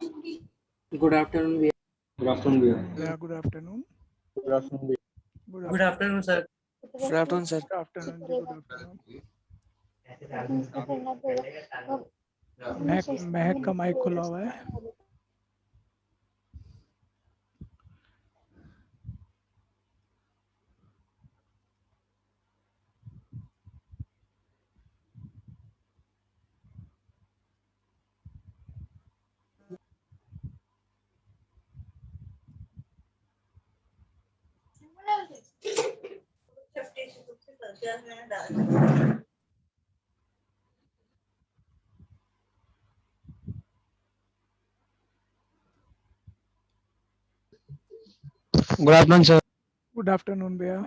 Good afternoon. Good afternoon, Via. Yeah, good afternoon. Good afternoon, Via. Good afternoon, sir. Good afternoon, sir. Good afternoon जी, good afternoon. महक का mic खुला हुआ है. Good afternoon, sir. Good afternoon भैया.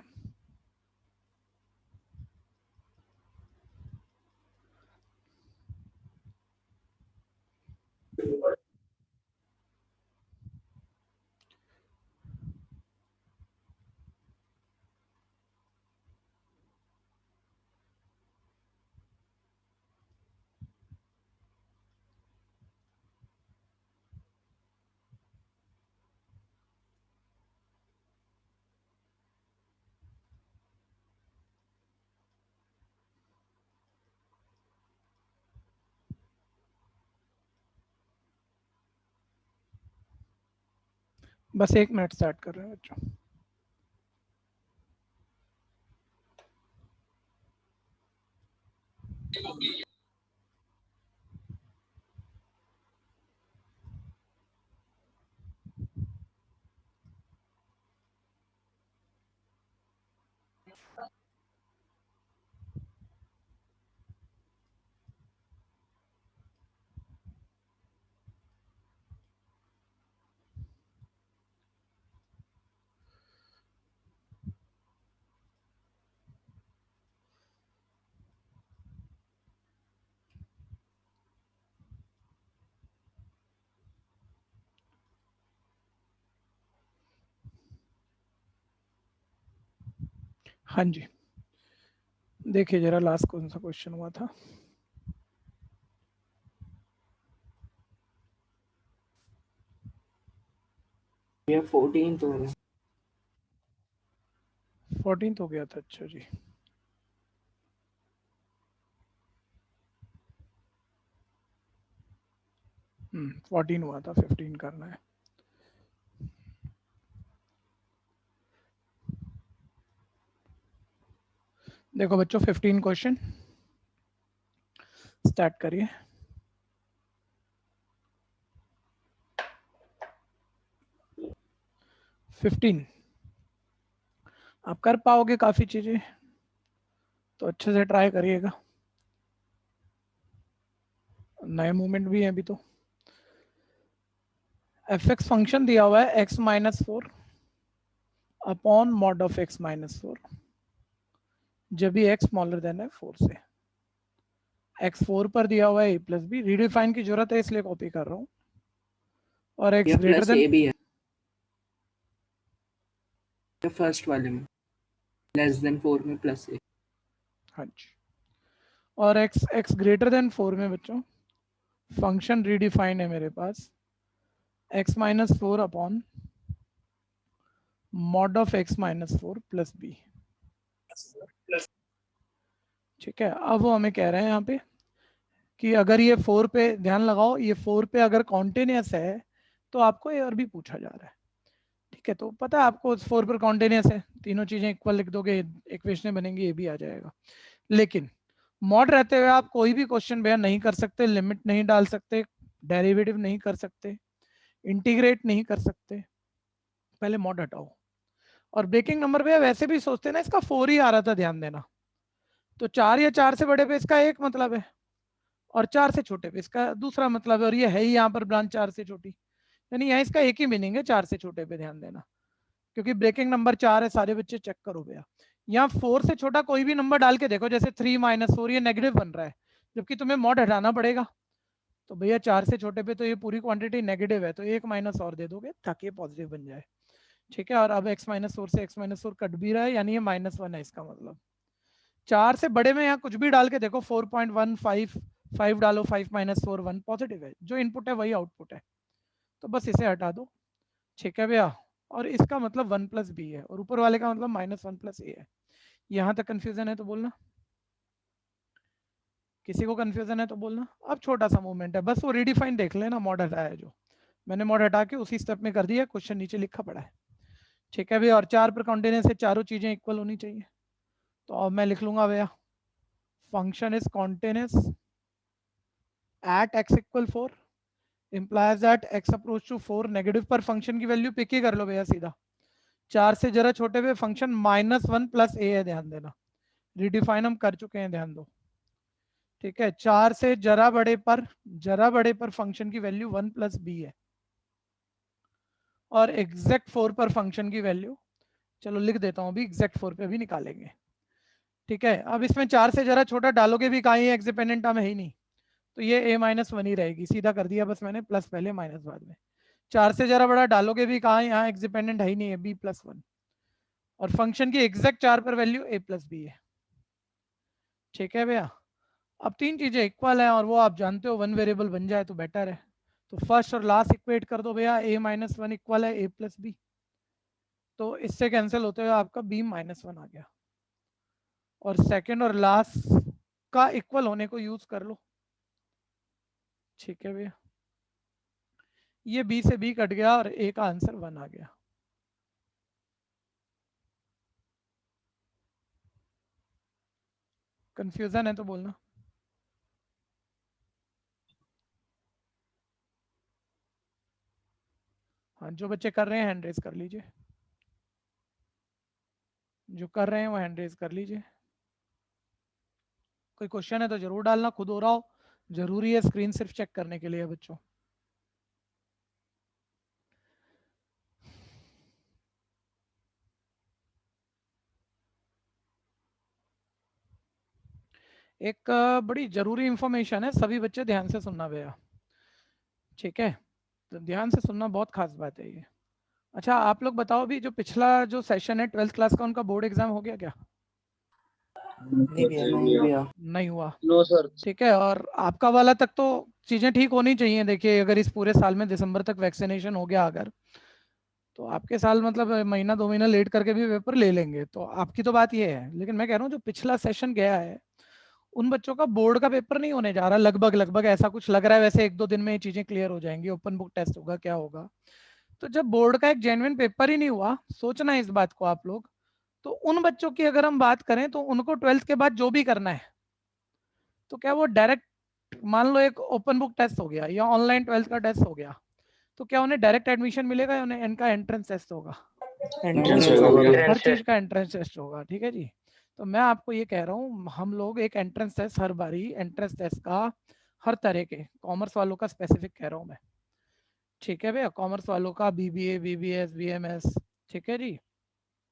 बस 1 minute start कर रहे हैं बच्चों. हाँ जी, देखिए जरा लास्ट कौन सा क्वेश्चन हुआ था. ये 14th हो रहा है. 14th हो गया था. अच्छा जी. हम्म, 14 हुआ था, 15 करना है. देखो बच्चों 15 क्वेश्चन स्टार्ट करिए. आप कर पाओगे काफी चीजें तो अच्छे से ट्राई करिएगा. नए मूवमेंट भी है अभी तो. एफ एक्स फंक्शन दिया हुआ है x minus 4 upon mod of x minus 4 जब भी x स्मॉलर देन है 4 से. x 4 पर दिया हुआ है a प्लस बी. रीडिफाइन की जरूरत है इसलिए कॉपी कर रहा हूँ. और x ये ग्रेटर प्लस देन ए भी है फर्स्ट वाले में. लेस देन 4 में प्लस ए. हाँ जी. और x ग्रेटर देन 4 में बच्चों फंक्शन रीडिफाइन है मेरे पास x minus 4 upon mod of x minus 4 plus B. ठीक है. अब वो हमें कह रहे हैं यहाँ पे कि अगर ये 4 पे ध्यान लगाओ, ये 4 पे अगर कॉन्टिन्यूस है तो आपको ये और भी पूछा जा रहा है. ठीक है. तो पता है आपको 4 पर कॉन्टिन्यूस है, तीनों चीजें इक्वल लिख दोगे, इक्वेशन बनेंगी, ये भी आ जाएगा. लेकिन मॉड रहते हुए आप कोई भी क्वेश्चन बयान नहीं कर सकते, लिमिट नहीं डाल सकते, डेरिवेटिव नहीं कर सकते, इंटीग्रेट नहीं कर सकते. पहले मॉड हटाओ. और ब्रेकिंग नंबर पे वैसे भी सोचते ना इसका 4 ही आ रहा था, ध्यान देना. तो 4 या 4 से बड़े पे इसका एक मतलब है और 4 से छोटे पे इसका दूसरा मतलब है. और ये है ही यहाँ पर ब्रांच 4 से छोटी, यानी यहाँ इसका एक ही मीनिंग है 4 से छोटे पे. ध्यान देना क्योंकि ब्रेकिंग नंबर 4 है. सारे बच्चे चेक करो भैया. यहाँ 4 से छोटा कोई भी नंबर डाल के देखो, जैसे 3 माइनस 4 ये नेगेटिव बन रहा है जबकि तुम्हें मॉड हटाना पड़ेगा. तो भैया 4 से छोटे पे तो ये पूरी क्वांटिटी नेगेटिव है, तो एक माइनस और दे दोगे ताकि ये पॉजिटिव बन जाए. ठीक है. और अब x माइनस 4 से x माइनस 4 कट भी रहा है, यानी ये -1 है. इसका मतलब 4 से बड़े में यहाँ कुछ भी डाल के देखो, 4.155 डालो, 5 माइनस 4 1 पॉजिटिव है. जो इनपुट है वही आउटपुट है. तो बस इसे हटा दो, ठीक है भैया। और इसका मतलब 1 प्लस बी है और ऊपर वाले का मतलब -1 प्लस ए है। यहाँ तक कंफ्यूजन है तो बोलना, किसी को कंफ्यूजन है तो बोलना। अब छोटा सा मूवमेंट है, बस वो रिडिफाइन देख लेना, मॉड हटाया है जो मैंने, मॉड हटा के उसी स्टेप में कर दिया, क्वेश्चन नीचे लिखा पड़ा है, ठीक है भैया। और 4 पर कॉन्टिन्यूस है, चारों चीजें इक्वल होनी चाहिए। तो अब मैं लिख लूंगा भैया function is continuous at x equal 4 implies that x approach to 4 negative पर फंक्शन की वैल्यू पिक ही कर लो भैया सीधा। 4 से जरा छोटे पे फंक्शन -1 प्लस ए है, ध्यान देना, रिडिफाइन हम कर चुके हैं, ध्यान दो, ठीक है। 4 से जरा बड़े पर फंक्शन की वैल्यू 1 प्लस बी है, और एग्जैक्ट 4 पर फंक्शन की वैल्यू, चलो लिख देता हूं अभी, एग्जैक्ट 4 पे भी निकालेंगे, ठीक है। अब इसमें 4 से जरा छोटा डालोगे भी कहीं, एक्स डिपेंडेंट टर्म है ही नहीं, तो ये a-1 ही रहेगी, सीधा कर दिया बस मैंने, प्लस पहले माइनस बाद में। 4 से जरा बड़ा डालोगे भी कहाँ, यहाँ एक्स डिपेंडेंट है ही नहीं है, b+1, और फंक्शन की एग्जैक्ट 4 पर वैल्यू a प्लस बी है, ठीक है भैया। अब 3 चीजें इक्वल है और वो आप जानते हो 1 वेरिएबल बन जाए तो बेटर है, तो फर्स्ट और लास्ट इक्वेट कर दो भैया, a-1 इक्वल है a प्लस बी, तो इससे कैंसिल होते हुए आपका b-1 आ गया, और सेकंड और लास्ट का इक्वल होने को यूज कर लो, ठीक है भैया। ये b से b कट गया और a का आंसर 1 आ गया। कंफ्यूजन है तो बोलना। हाँ, जो बच्चे कर रहे हैं हैंड रेज कर लीजिए, जो कर रहे हैं वो हैंड रेज कर लीजिए। कोई क्वेश्चन है तो जरूर डालना, खुद हो रहा हो, जरूरी है, स्क्रीन सिर्फ चेक करने के लिए बच्चों। एक बड़ी जरूरी इंफॉर्मेशन है, सभी बच्चे ध्यान से सुनना भैया, ठीक है। तो ध्यान से सुनना, बहुत खास बात है ये। अच्छा आप लोग बताओ, भी जो पिछला जो सेशन है 12th क्लास का, उनका बोर्ड एग्जाम हो गया क्या? नहीं भैया। नहीं भैया। नहीं हुआ, नो सर। ठीक है। और आपका वाला तक तो चीजें ठीक होनी चाहिए। देखिए अगर इस पूरे साल में दिसंबर तक वैक्सीनेशन हो गया अगर, तो आपके साल मतलब महीना 2 महीना लेट करके भी पेपर ले लेंगे, तो आपकी तो बात ये है। लेकिन मैं कह रहा हूँ जो पिछला सेशन गया है, उन बच्चों का बोर्ड का पेपर नहीं होने जा रहा, लगभग ऐसा कुछ लग रहा है। वैसे 1-2 दिन में ये चीजें क्लियर हो जाएंगी, ओपन बुक टेस्ट होगा, क्या होगा। तो जब बोर्ड का एक जेन्युइन पेपर ही नहीं हुआ, सोचना है इस बात को आप लोग, तो उन बच्चों की अगर हम बात करें तो उनको 12th के बाद जो भी करना है, तो क्या वो डायरेक्ट, मान लो एक ओपन बुक टेस्ट हो गया या ऑनलाइन 12th का टेस्ट हो गया, तो क्या उन्हें डायरेक्ट एडमिशन मिलेगा या उन्हें इनका एंट्रेंस टेस्ट होगा? एंट्रेंस Entrance होगा होगा। भैया। हर चीज का एंट्रेंस टेस्ट होगा, ठीक है जी। तो मैं आपको ये कह रहा हूँ, हम लोग एक एंट्रेंस टेस्ट हर बारी, एंट्रेंस टेस्ट का हर तरह के, कॉमर्स वालों का स्पेसिफिक कह रहा हूँ मैं, ठीक है भैया। कॉमर्स वालों का बीबीए, बीबीएस, बीएमएस, ठीक है जी,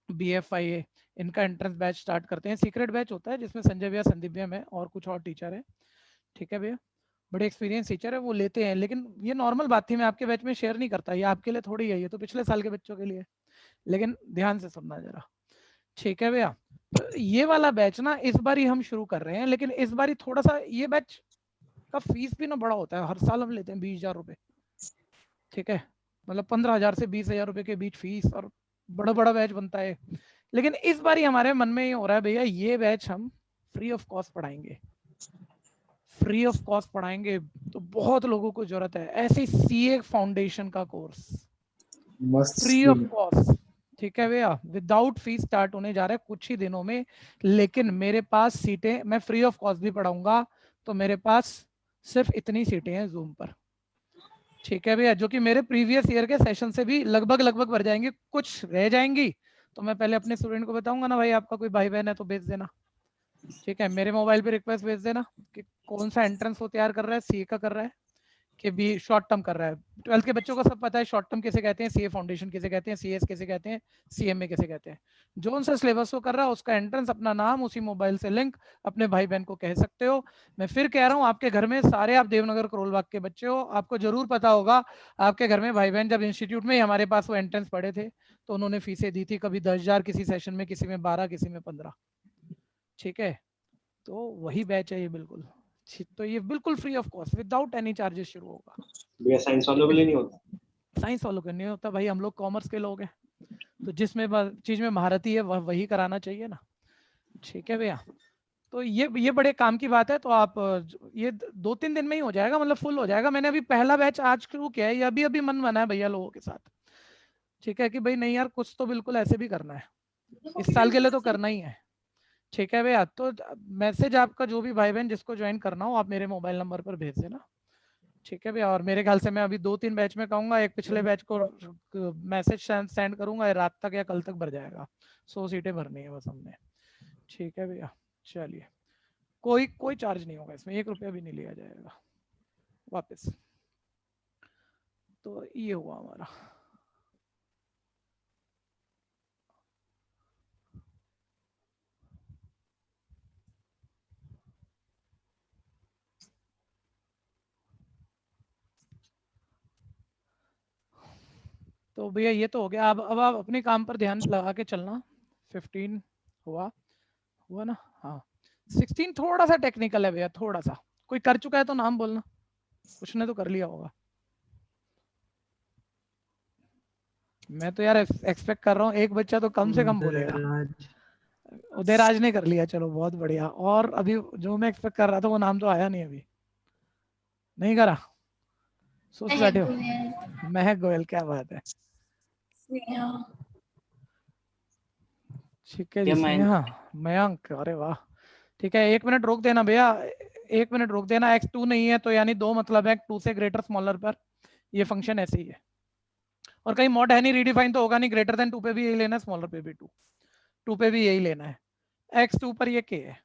बीएफआईए, इनका एंट्रेंस बैच स्टार्ट करते हैं। सीक्रेट बैच होता है जिसमें संजय भैया, संदीप भैया, मैं और कुछ और टीचर है, ठीक है भैया, बड़े एक्सपीरियंस टीचर है, वो लेते हैं। लेकिन ये नॉर्मल बात थी, मैं आपके बैच में शेयर नहीं करता, ये आपके लिए थोड़ी है, ये तो पिछले साल के बच्चों के लिए। लेकिन ध्यान से सुनना जरा, ठीक है भैया। तो ये वाला बैच ना इस बार ही हम शुरू कर रहे हैं, लेकिन इस बार ही थोड़ा सा ये बैच का फीस भी ना बड़ा होता है, हर साल हम लेते हैं 20,000 रुपये, ठीक है। मतलब 15,000 से 20,000 रुपये के बीच फीस, और बड़ा बड़ा बैच बनता है। लेकिन इस बार ही हमारे मन में ये हो रहा है भैया, ये बैच हम फ्री ऑफ कॉस्ट पढ़ाएंगे, फ्री ऑफ कॉस्ट पढ़ाएंगे। तो बहुत लोगों को जरूरत है ऐसे सीए फाउंडेशन का कोर्स, मस्त फ्री ऑफ कॉस्ट, ठीक है भैया, विदाउट फीस स्टार्ट होने जा रहा है कुछ ही दिनों में। लेकिन मेरे पास सीटें, मैं फ्री ऑफ कॉस्ट भी पढ़ाऊंगा, तो मेरे पास सिर्फ इतनी सीटें हैं जूम पर, ठीक है भैया, जो कि मेरे प्रीवियस ईयर के सेशन से भी लगभग भर जाएंगे, कुछ रह जाएंगी। तो मैं पहले अपने स्टूडेंट को बताऊंगा ना, भाई आपका कोई भाई बहन है तो भेज देना, ठीक है। मेरे मोबाइल पे रिक्वेस्ट भेज देना कि कौन सा एंट्रेंस वो तैयार कर रहा है, सीए का कर रहा है कि भी शॉर्ट टर्म कर रहा है। 12th के बच्चों को सब पता है शॉर्ट टर्म किसे कहते हैं, सीए फाउंडेशन किसे कहते हैं, सीएस किसे कहते हैं, सीएमए किसे कहते हैं। जो उनसे सिलेबस को कर रहा है उसका एंट्रेंस, अपना नाम, उसी मोबाइल से लिंक, अपने भाई बहन को कह सकते हो। मैं फिर कह रहा हूँ, आपके घर में सारे आप देवनगर करोलबाग के बच्चे हो, आपको जरूर पता होगा आपके घर में भाई बहन जब इंस्टीट्यूट में ही हमारे पास वो एंट्रेंस पढ़े थे, तो उन्होंने फीसें दी थी, कभी 10,000 किसी सेशन में, किसी में 12, किसी में 15, ठीक है। तो वही बैच है ये, बिल्कुल। तो ये बिल्कुल free of cost, without any charges शुरू होगा। भैया साइंस वालों के लिए नहीं होता। साइंस वालों को नहीं होता भाई, हम लोग कॉमर्स के लोग हैं, तो जिसमें चीज में महारती है वही कराना चाहिए ना। ठीक है भैया, तो ये बड़े काम की बात है। तो आप ये 2-3 दिन में ही हो जाएगा, मतलब फुल हो जाएगा। मैंने अभी पहला बैच आज शुरू किया है, ये अभी अभी मन बना है भैया लोगों के साथ। ठीक है कि भाई नहीं यार, कुछ तो बिल्कुल ऐसे भी करना है, इस साल के लिए तो करना ही है। ठीक है भैया, तो मैसेज आपका जो भी भाई बहन जिसको ज्वाइन करना हो आप मेरे मोबाइल नंबर पर भेज देना। ठीक है भैया, और मेरे ख्याल से मैं अभी 2-3 बैच में कहूँगा, एक पिछले बैच को मैसेज सेंड करूंगा, रात तक या कल तक भर जाएगा। 100 सीटें भरनी है बस हमने। ठीक है भैया, चलिए, कोई चार्ज नहीं होगा इसमें, 1 रुपया भी नहीं लिया जाएगा वापस। तो ये हुआ हमारा। तो भैया ये तो हो गया। अब आप अपने काम पर ध्यान लगा के चलना। 15 हुआ ना? हाँ, 16 थोड़ा सा टेक्निकल है भैया, थोड़ा सा। कोई कर चुका है तो नाम बोलना, कुछ ने तो कर लिया होगा। मैं तो यार एक्सपेक्ट कर रहा हूँ एक बच्चा तो कम से कम बोलेगा। उदयराज ने कर लिया, चलो बहुत बढ़िया। और अभी जो मैं एक्सपेक्ट कर रहा था वो नाम तो आया नहीं, अभी नहीं करा, सोच बैठे हो। महक गोयल, क्या बात है। ठीक है जी, स्नेहा, मयंक, अरे वाह। ठीक है, 1 मिनट रोक देना भैया, 1 मिनट रोक देना। x2 नहीं है तो यानी 2 मतलब है 2 से ग्रेटर स्मॉलर पर ये फंक्शन ऐसे ही है। और कहीं मॉड है नहीं, रीडिफाइन तो होगा नहीं। ग्रेटर देन 2 पे भी यही लेना है, स्मॉलर पे भी 2 पे भी यही लेना है। x2 पर ये k है।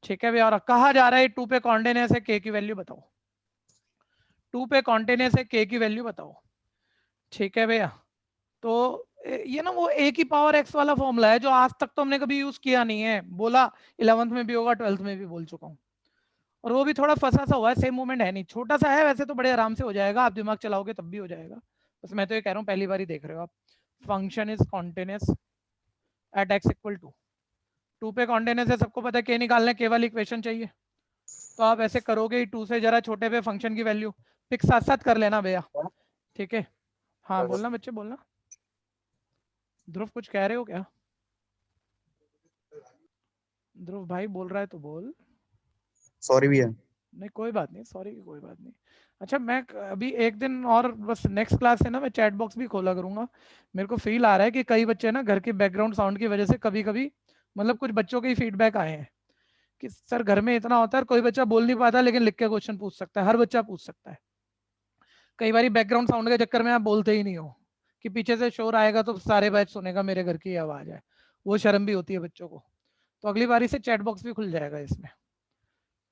ठीक है भैया, और कहा जा रहा है 2 पे कॉन्टिन्यूअस है, k की वैल्यू बताओ। 2 पे कॉन्टिन्यूअस है, k की वैल्यू बताओ। ठीक है भैया, तो ये ना वो a की पावर x वाला फॉर्मूला है जो आज तक तो हमने कभी यूज किया नहीं है। बोला 11th में भी होगा, 12th में भी बोल चुका हूँ, और वो भी थोड़ा फंसा सा हुआ है, सेम मूवमेंट है नहीं, छोटा सा है वैसे तो बड़े आराम से हो जाएगा, आप दिमाग चलाओगे तब भी हो जाएगा। बस मैं तो ये कह रहा हूँ पहली बार ही देख रहे हो आप। Function is continuous at x equal to 2 पे कॉन्टिन्यूअस है, सबको पता है k निकालना है, k वाली इक्वेशन चाहिए। तो आप ऐसे करोगे ही, 2 से जरा छोटे पे फंक्शन की वैल्यू पिक साथ साथ कर लेना भैया। ठीक है, हाँ बोलना बच्चे, बोलना। ध्रुव कुछ कह रहे हो क्या? ध्रुव भाई बोल रहा है तो बोल। सॉरी भैया। नहीं कोई बात नहीं, सॉरी की कोई बात नहीं। अच्छा, मैं अभी एक दिन और बस नेक्स्ट क्लास से ना मैं चैट बॉक्स भी खोला करूंगा। मेरे को फील आ रहा है कि कई बच्चे ना घर के बैकग्राउंड साउंड की वजह से कभी कभी, मतलब कुछ बच्चों के ही फीडबैक आए हैं कि सर घर में इतना होता है, कोई बच्चा बोल नहीं पाता लेकिन लिख के क्वेश्चन पूछ सकता है, हर बच्चा पूछ सकता है। कई बार बैकग्राउंड साउंड के चक्कर में आप बोलते ही नहीं हो, कि पीछे से शोर आएगा तो सारे बैच सुनेगा मेरे घर की आवाज है, वो शर्म भी होती है बच्चों को। तो अगली बारी से चैट बॉक्स भी खुल जाएगा इसमें।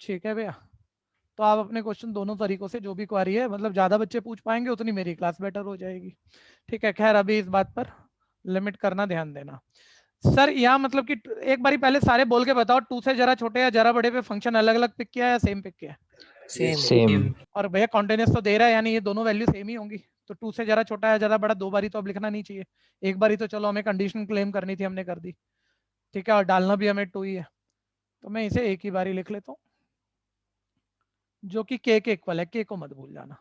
ठीक है भैया, तो आप अपने क्वेश्चन दोनों तरीकों से जो भी क्वारी है, मतलब ज़्यादा बच्चे पूछ पाएंगे उतनी मेरी क्लास बेटर हो जाएगी। ठीक है, खैर अभी इस बात पर लिमिट करना, ध्यान देना। सर यहाँ मतलब कि एक बारी पहले सारे बोल के बताओ, 2 से जरा छोटे या जरा बड़े पे फंक्शन अलग अलग पिक किया है या सेम पिक किया है? सेम। और भैया कॉन्टिन्यूअस तो दे रहा है, यानी ये दोनों वैल्यू सेम ही होंगी। तो 2 से जरा छोटा या जरा बड़ा 2 बारी तो अब लिखना नहीं चाहिए, एक बारी तो चलो हमें कंडीशन क्लेम करनी थी, हमने कर दी। ठीक है, और डालना भी हमें 2 ही है, तो मैं इसे एक ही बारी लिख लेता हूँ, जो कि k के इक्वल है, k को मत भूल जाना।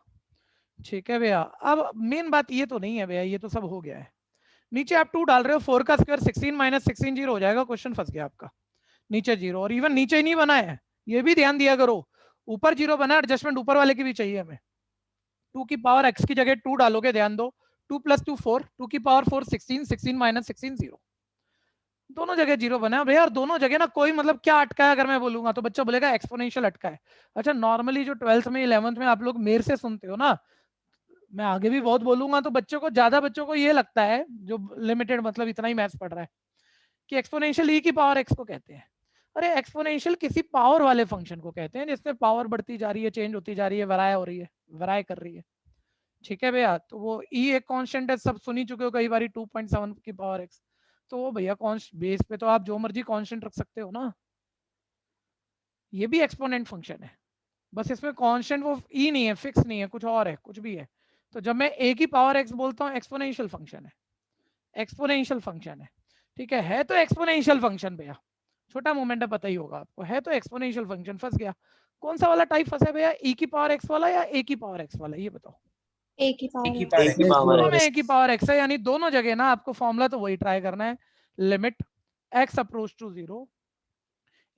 ठीक है भैया, अब मेन बात ये तो नहीं है भैया, ये तो सब हो गया है। नीचे आप 2 डाल रहे हो, 4 का स्क्वायर 16 माइनस 16 0 हो जाएगा, क्वेश्चन फंस गया आपका। नीचे 0, और इवन नीचे ही नहीं बना है, ये भी ध्यान दिया करो। ऊपर 0 बना, एडजस्टमेंट ऊपर वाले की भी चाहिए हमें। 2 की पावर x की जगह 2 डालोगे, ध्यान दो, 2 + 2 4, 2 की पावर 4 16, 16 माइनस 16 0, दोनों जगह 0 बना है भैया। और दोनों जगह ना कोई मतलब क्या अटका है, अगर मैं बोलूंगा तो बच्चा बोलेगा एक्सपोनेंशियल अटका है। अच्छा, नॉर्मली जो 12th में 11th में आप लोग मेरे से सुनते हो ना, मैं आगे भी बहुत बोलूंगा, तो बच्चों को, ज्यादा बच्चों को ये लगता है जो लिमिटेड मतलब इतना ही मैथ्स पढ़ रहा है, कि एक्सपोनेंशियल e की पावर x को कहते हैं। अरे एक्सपोनेंशियल किसी पावर वाले फंक्शन को कहते हैं जिसमें पावर बढ़ती जा रही है, चेंज होती जा रही है, वराय हो रही है, वराय कर रही है। ठीक है भैया, तो वो e एक कांस्टेंट है, सब सुनी चुके हो कई बार, 2.7 की पावर x। तो वो भैया कॉन्स्ट बेस पे तो आप जो मर्जी कांस्टेंट रख सकते हो ना, ये भी एक्सपोनेंट फंक्शन है, बस इसमें कांस्टेंट वो e नहीं है, फिक्स नहीं है, कुछ और है, कुछ भी है। तो जब मैं a की पावर x बोलता हूँ, एक्सपोनेंशियल फंक्शन है, एक्सपोनेंशियल फंक्शन है। ठीक है तो एक्सपोनेंशियल फंक्शन भैया, छोटा मोमेंट है, पता ही होगा आपको, है तो एक्सपोनेंशियल फंक्शन। फंस गया, कौन सा वाला टाइप फंसा है भैया, e की पावर x वाला या a की पावर x वाला, ये बताओ। एक ही पावर एक ही है। पावर एक ही x। पावर दोनों में एक ही पावर x है, यानी दोनों जगह ना आपको फॉर्मूला तो वही ट्राई करना है, लिमिट x अप्रोच टू 0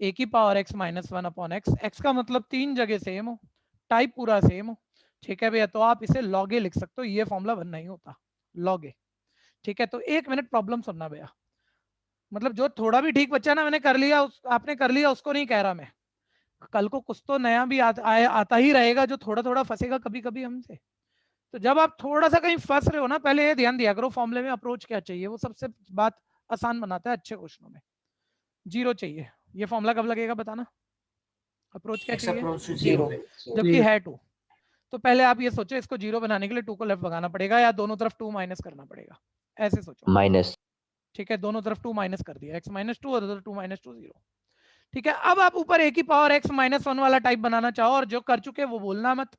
ए की power x minus 1 upon x. X का मतलब तीन जगह सेम हो, टाइप पूरा सेम हो, ठीक है भैया। तो आप इसे लॉग ए लिख सकते हो, ये फॉर्मूला 1 नहीं होता, लॉग ए, ठीक है। तो एक मिनट प्रॉब्लम सुनना भैया, मतलब जो थोड़ा भी ठीक बच्चा ना मैंने कर लिया आपने कर लिया उसको नहीं कह रहा मैं, कल को कुछ तो नया भी आता ही रहेगा जो थोड़ा थोड़ा फंसेगा कभी कभी हमसे। तो जब आप थोड़ा सा कहीं फंस रहे हो ना, पहले ये ध्यान दिया करो फॉर्मूले में अप्रोच क्या चाहिए, वो सबसे बात आसान बनाता है अच्छे क्वेश्चनों में। जीरो चाहिए, ये फॉर्मूला कब लगेगा बताना, अप्रोच क्या x चाहिए, अप्रोच टू जीरो, 0। जबकि है 2। तो पहले आप ये सोचो इसको जीरो बनाने के लिए 2 को लेफ्ट भगाना पड़ेगा या दोनों तरफ 2 माइनस करना पड़ेगा, ऐसे सोचो, माइनस। ठीक है। दोनों तरफ 2 माइनस कर दिया, x माइनस 2 और उधर 2 माइनस 2 0, ठीक है। अब आप ऊपर a की पावर x माइनस 1 वाला टाइप बनाना चाहो, और जो कर चुके वो बोलना मत,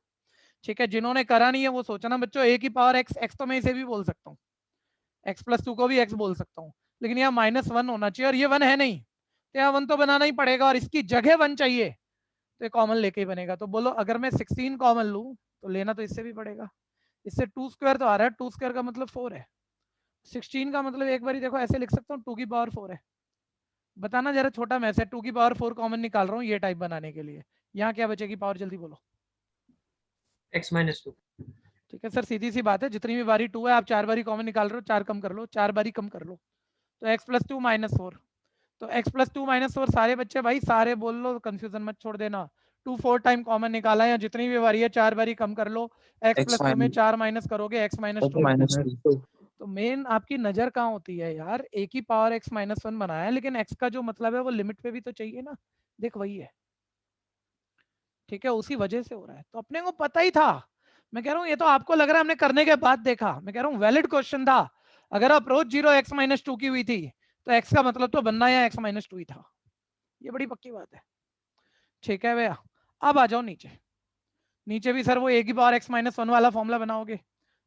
ठीक है। जिन्होंने करा नहीं है वो सोचना बच्चों a की पावर x तो मैं इसे भी बोल सकता हूँ, x प्लस 2 को भी x बोल सकता हूँ, लेकिन यहाँ माइनस 1 होना चाहिए और ये 1 है नहीं, तो यहाँ 1 तो बनाना ही पड़ेगा, और इसकी जगह 1 चाहिए तो कॉमन लेके ही बनेगा। तो बोलो अगर मैं 16 कॉमन लूँ तो लेना तो इससे भी पड़ेगा, इससे 2 स्क्वायर तो आ रहा है, 2 स्क्वायर का मतलब 4 है, 16 का मतलब एक बार देखो ऐसे लिख सकता हूँ 2 की पावर 4 है। बताना जरा, छोटा मैथ है, 2 की पावर 4 कॉमन निकाल रहा हूँ ये टाइप बनाने के लिए, यहाँ क्या बचेगी पावर, जल्दी बोलो। x minus 2। ठीक है सर, सीधी सी बात है, जितनी भी बारी 2 है आप 4 बारी कॉमन निकाल रहे हो, 4 कम कर लो, 4 बारी कम कर लो, तो x प्लस 2 माइनस 4, तो x प्लस 2 माइनस 4 सारे बच्चे भाई सारे बोल लो, कंफ्यूजन मत छोड़ देना। 2 4 टाइम कॉमन निकाला, या जितनी भी बारी है 4 बारी कम कर लो, x प्लस 2 में 4 माइनस करोगे x माइनस 2। माइनस तो मेन आपकी नजर कहाँ होती है यार, a की पावर x माइनस 1 बनाया है, लेकिन x का जो मतलब है वो लिमिट पे भी तो चाहिए ना, देख वही है, ठीक है, उसी वजह से हो रहा है। तो अपने को पता ही था, मैं कह रहा हूँ ये तो आपको लग रहा है हमने करने के बाद देखा, मैं कह रहा हूँ वैलिड क्वेश्चन था। अगर अप्रोच 0 x माइनस 2 की हुई थी तो x का मतलब तो बनना या x माइनस 2 ही था, ये बड़ी पक्की बात है, ठीक है भैया। अब आ जाओ नीचे, नीचे भी सर वो a की पावर x माइनस 1 वाला फॉर्मूला बनाओगे,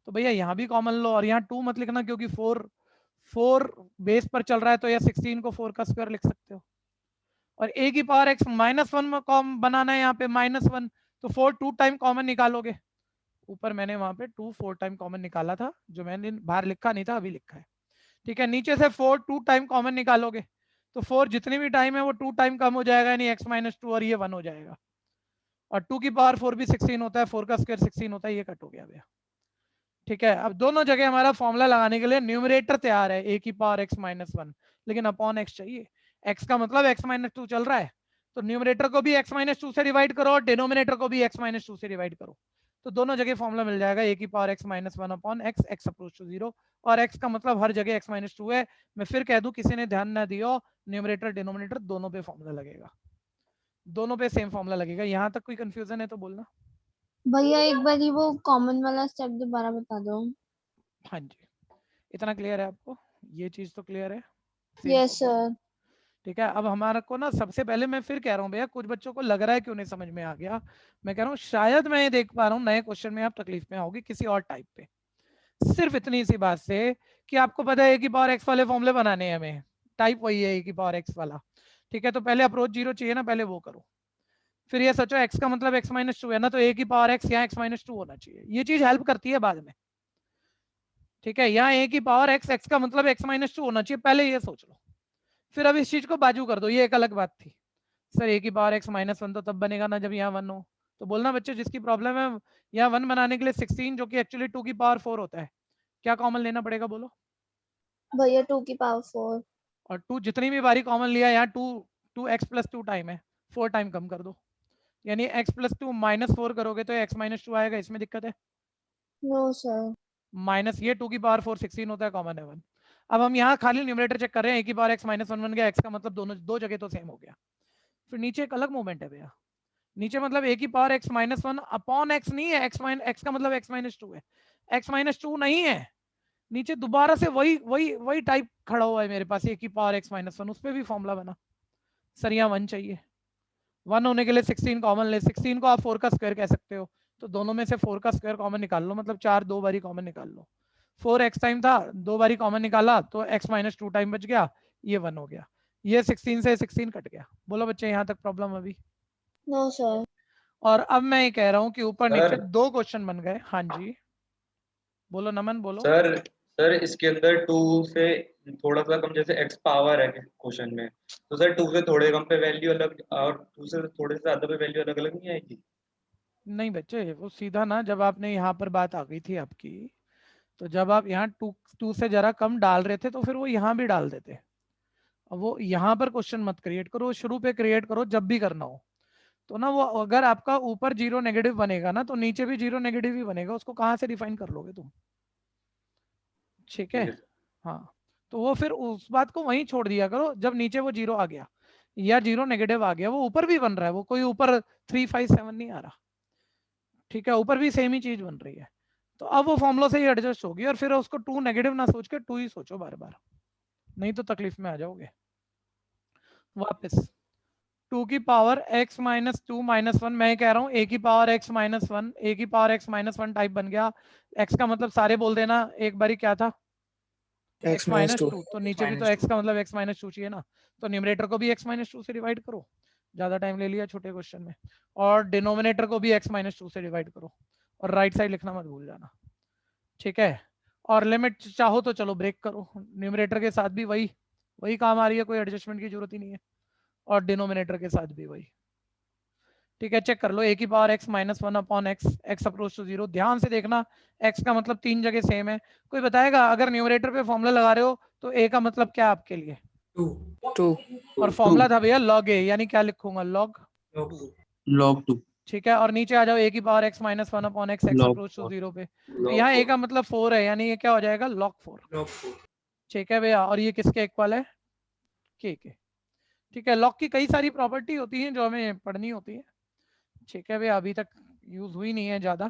तो भैया यहाँ भी कॉमन लो, और यहाँ 2 मत लिखना क्योंकि 4 बेस पर चल रहा है, तो या 16 को 4 का स्क्वायर लिख सकते हो, और a की पावर x माइनस 1 में कॉम बनाना है यहाँ पे -1, तो 4 2 टाइम कॉमन निकालोगे, ऊपर मैंने वहां पे 2 4 टाइम कॉमन निकाला था, जो मैंने बाहर लिखा नहीं था अभी लिखा है, ठीक है। नीचे से 4 2 टाइम कॉमन निकालोगे, तो 4 जितनी भी टाइम है वो 2 टाइम कम हो जाएगा, यानी x माइनस 2 और ये 1 हो जाएगा, और 2 की पावर 4 भी 16 होता है, 4 का स्क्वायर 16 होता है, ये कट हो गया भैया, ठीक है। अब दोनों जगह हमारा फॉर्मूला लगाने के लिए न्यूमरेटर तैयार है, a की पावर x माइनस 1, लेकिन अपॉन x चाहिए, x का मतलब x माइनस 2 चल रहा है, तो न्यूमरेटर को भी x माइनस 2 से डिवाइड करो और डिनोमिनेटर को भी x माइनस 2 से डिवाइड करो, तो दोनों जगह फॉर्मूला मिल जाएगा a की power x minus 1 upon x, x approach to 0, और x का मतलब हर जगह x माइनस 2 है। मैं फिर कह दूं किसी ने ध्यान ना दिया, न्यूमरेटर डिनोमिनेटर दोनों पे फॉर्मूला लगेगा, दोनों पे सेम फॉर्मूला लगेगा। यहाँ तक कोई कंफ्यूजन है तो बोलना। भैया एक बार ही वो कॉमन वाला स्टेप दोबारा बता दो। हाँ जी, इतना क्लियर है आपको, ये चीज तो क्लियर है, यस सर। ठीक है। अब हमारा को ना सबसे पहले मैं फिर कह रहा हूँ भैया, कुछ बच्चों को लग रहा है क्यों नहीं समझ में आ गया, मैं कह रहा हूँ शायद मैं ये देख पा रहा हूँ नए क्वेश्चन में आप तकलीफ में आओगे किसी और टाइप पे, सिर्फ इतनी सी बात से कि आपको पता है a की पावर x वाले फॉर्मूले बनाने हैं हमें, टाइप वही है a की पावर x वाला, ठीक है। तो पहले अप्रोच 0 चाहिए ना, पहले वो करो, फिर ये सोचो x का मतलब x माइनस 2 है ना, तो a की पावर x यहाँ x माइनस 2 होना चाहिए, ये चीज हेल्प करती है बाद में, ठीक है। यहाँ a की पावर x, x का मतलब x माइनस 2 होना चाहिए, पहले ये सोच लो, फिर अब इस चीज को बाजू कर दो, ये एक अलग बात थी। सर a की पावर x माइनस 1 तो तब बनेगा ना जब यहाँ 1 हो, तो बोलना बच्चे जिसकी प्रॉब्लम है, यहाँ 1 बनाने के लिए 16 जो कि एक्चुअली 2 की पावर 4 होता है, क्या कॉमन लेना पड़ेगा बोलो। भैया 2 की पावर 4, और 2 जितनी भी बारी कॉमन लिया, यहाँ 2 x प्लस 2 टाइम है, 4 टाइम कम कर दो, यानी x प्लस 2 माइनस 4 करोगे तो x माइनस 2 आएगा, इसमें दिक्कत है। No sir. माइनस ये 2 की पावर 4 16 होता है, कॉमन है 1। अब हम यहाँ खाली न्यूमरेटर चेक कर रहे हैं, a की पावर x माइनस 1 बन गया, x का मतलब दोनों दो जगह तो सेम हो गया। फिर नीचे एक अलग मूवमेंट है भैया, नीचे मतलब a की power x minus 1 upon x नहीं है, x का मतलब x माइनस 2 है, x माइनस 2 नहीं है, नीचे दोबारा से वही वही वही टाइप खड़ा हुआ है मेरे पास, a की पावर x माइनस 1, उस पर भी फॉर्मूला बना, सर यहाँ 1 चाहिए, 1 होने के लिए 16 कॉमन ले, 16 को आप 4 का स्क्वायर कह सकते हो, तो दोनों में से 4 का स्क्वायर कॉमन निकाल लो, मतलब 4 दो बारी कॉमन निकाल लो, 4 x टाइम था, दो बारी कॉमन निकाला तो x माइनस 2 टाइम बच गया, ये 1 हो गया, ये 16 से 16 कट गया। बोलो बच्चे यहाँ तक प्रॉब्लम अभी। No sir. और अब मैं ये कह रहा हूँ कि ऊपर नीचे सर। 2 क्वेश्चन बन गए। हाँ जी बोलो नमन बोलो। सर सर इसके अंदर 2 से थोड़ा सा कम, जैसे x पावर है क्वेश्चन में, तो सर 2 से थोड़े कम पे वैल्यू अलग और 2 से थोड़े से ज्यादा पे वैल्यू अलग अलग नहीं आएगी? नहीं बच्चे, वो सीधा ना, जब आपने यहाँ पर बात आ गई थी आपकी, तो जब आप यहाँ टू से जरा कम डाल रहे थे तो फिर वो यहाँ भी डाल देते। अब वो यहाँ पर क्वेश्चन मत क्रिएट करो, शुरू पे क्रिएट करो जब भी करना हो। तो ना वो अगर आपका ऊपर जीरो नेगेटिव बनेगा ना, तो नीचे भी जीरो नेगेटिव ही बनेगा, उसको कहाँ से डिफाइन कर लोगे तुम? ठीक है। हाँ, तो वो फिर उस बात को वहीं छोड़ दिया करो, जब नीचे वो जीरो आ गया या जीरो नेगेटिव आ गया, वो ऊपर भी बन रहा है, वो कोई ऊपर 357 नहीं आ रहा। ठीक है, ऊपर भी सेम ही चीज बन रही है, तो अब वो फॉर्मूला से ही एडजस्ट होगी, और फिर उसको 2 नेगेटिव ना सोच के 2 ही सोचो बार बार, नहीं तो तकलीफ में आ जाओगे। वापस 2 की पावर x माइनस 2 माइनस 1, मैं कह रहा हूँ a की पावर x माइनस 1, a की पावर x माइनस 1 टाइप बन गया। x का मतलब सारे बोल देना एक बारी, क्या था? x माइनस 2, तो नीचे भी तो x का मतलब x माइनस 2 चाहिए ना, तो न्यूमरेटर को भी x माइनस 2 से डिवाइड करो। ज्यादा टाइम ले लिया छोटे क्वेश्चन में। और डिनोमिनेटर को भी x माइनस 2 से डिवाइड करो, और राइट साइड लिखना मत भूल जाना। ठीक है, और लिमिट चाहो तो चलो ब्रेक करो, न्यूमरेटर के साथ भी वही वही काम आ रही है, कोई एडजस्टमेंट की जरूरत ही नहीं है, और डिनोमिनेटर के साथ भी वही। ठीक है, चेक कर लो, a की power x minus 1 upon x, x approach to 0, ध्यान से देखना, x का मतलब 3 जगह सेम है। कोई बताएगा अगर न्यूमरेटर पे फॉर्मूला लगा रहे हो तो a का मतलब क्या आपके लिए? 2 और फॉर्मूला था भैया log a, यानी क्या लिखूंगा? log। log 2 ठीक है, और नीचे आ जाओ, a की power x minus 1 upon x, x log approach to 0 पे, तो log यहाँ a 4 का मतलब 4 है, यानी ये क्या हो जाएगा? log 4। ठीक है भैया, और ये किसके इक्वल है? k के। ठीक है, log की कई सारी प्रॉपर्टी होती हैं जो हमें पढ़नी होती है। ठीक है भैया, अभी तक यूज हुई नहीं है ज्यादा,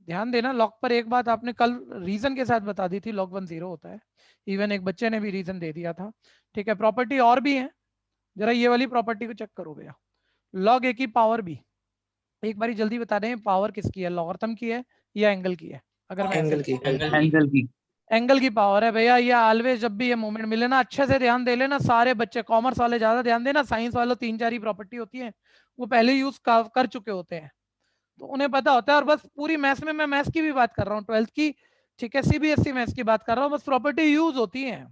ध्यान देना। लॉग पर एक बात आपने कल रीजन के साथ बता दी थी, log 1 0 होता है, इवन एक बच्चे ने भी रीजन दे दिया था। ठीक है, प्रॉपर्टी और भी है, जरा ये वाली प्रॉपर्टी को चेक करो भैया, log a की पावर b, एक बारी जल्दी बता दें, पावर किसकी है? लॉगरिथम की है या एंगल की है? अगर मैं ऐसे angle की एंगल की पावर है भैया। ये ऑलवेज जब भी ये मूवमेंट मिले ना, अच्छे से ध्यान दे लेना, सारे बच्चे, कॉमर्स वाले ज्यादा ध्यान देना, साइंस वालों 3-4 ही प्रॉपर्टी होती है, वो पहले यूज कर चुके होते हैं, तो उन्हें पता होता है। और बस पूरी मैथ्स में, मैं मैथ्स की भी बात कर रहा हूँ, 12th की, ठीक है, सीबीएसई मैथ्स की बात कर रहा हूँ, बस प्रॉपर्टी यूज होती है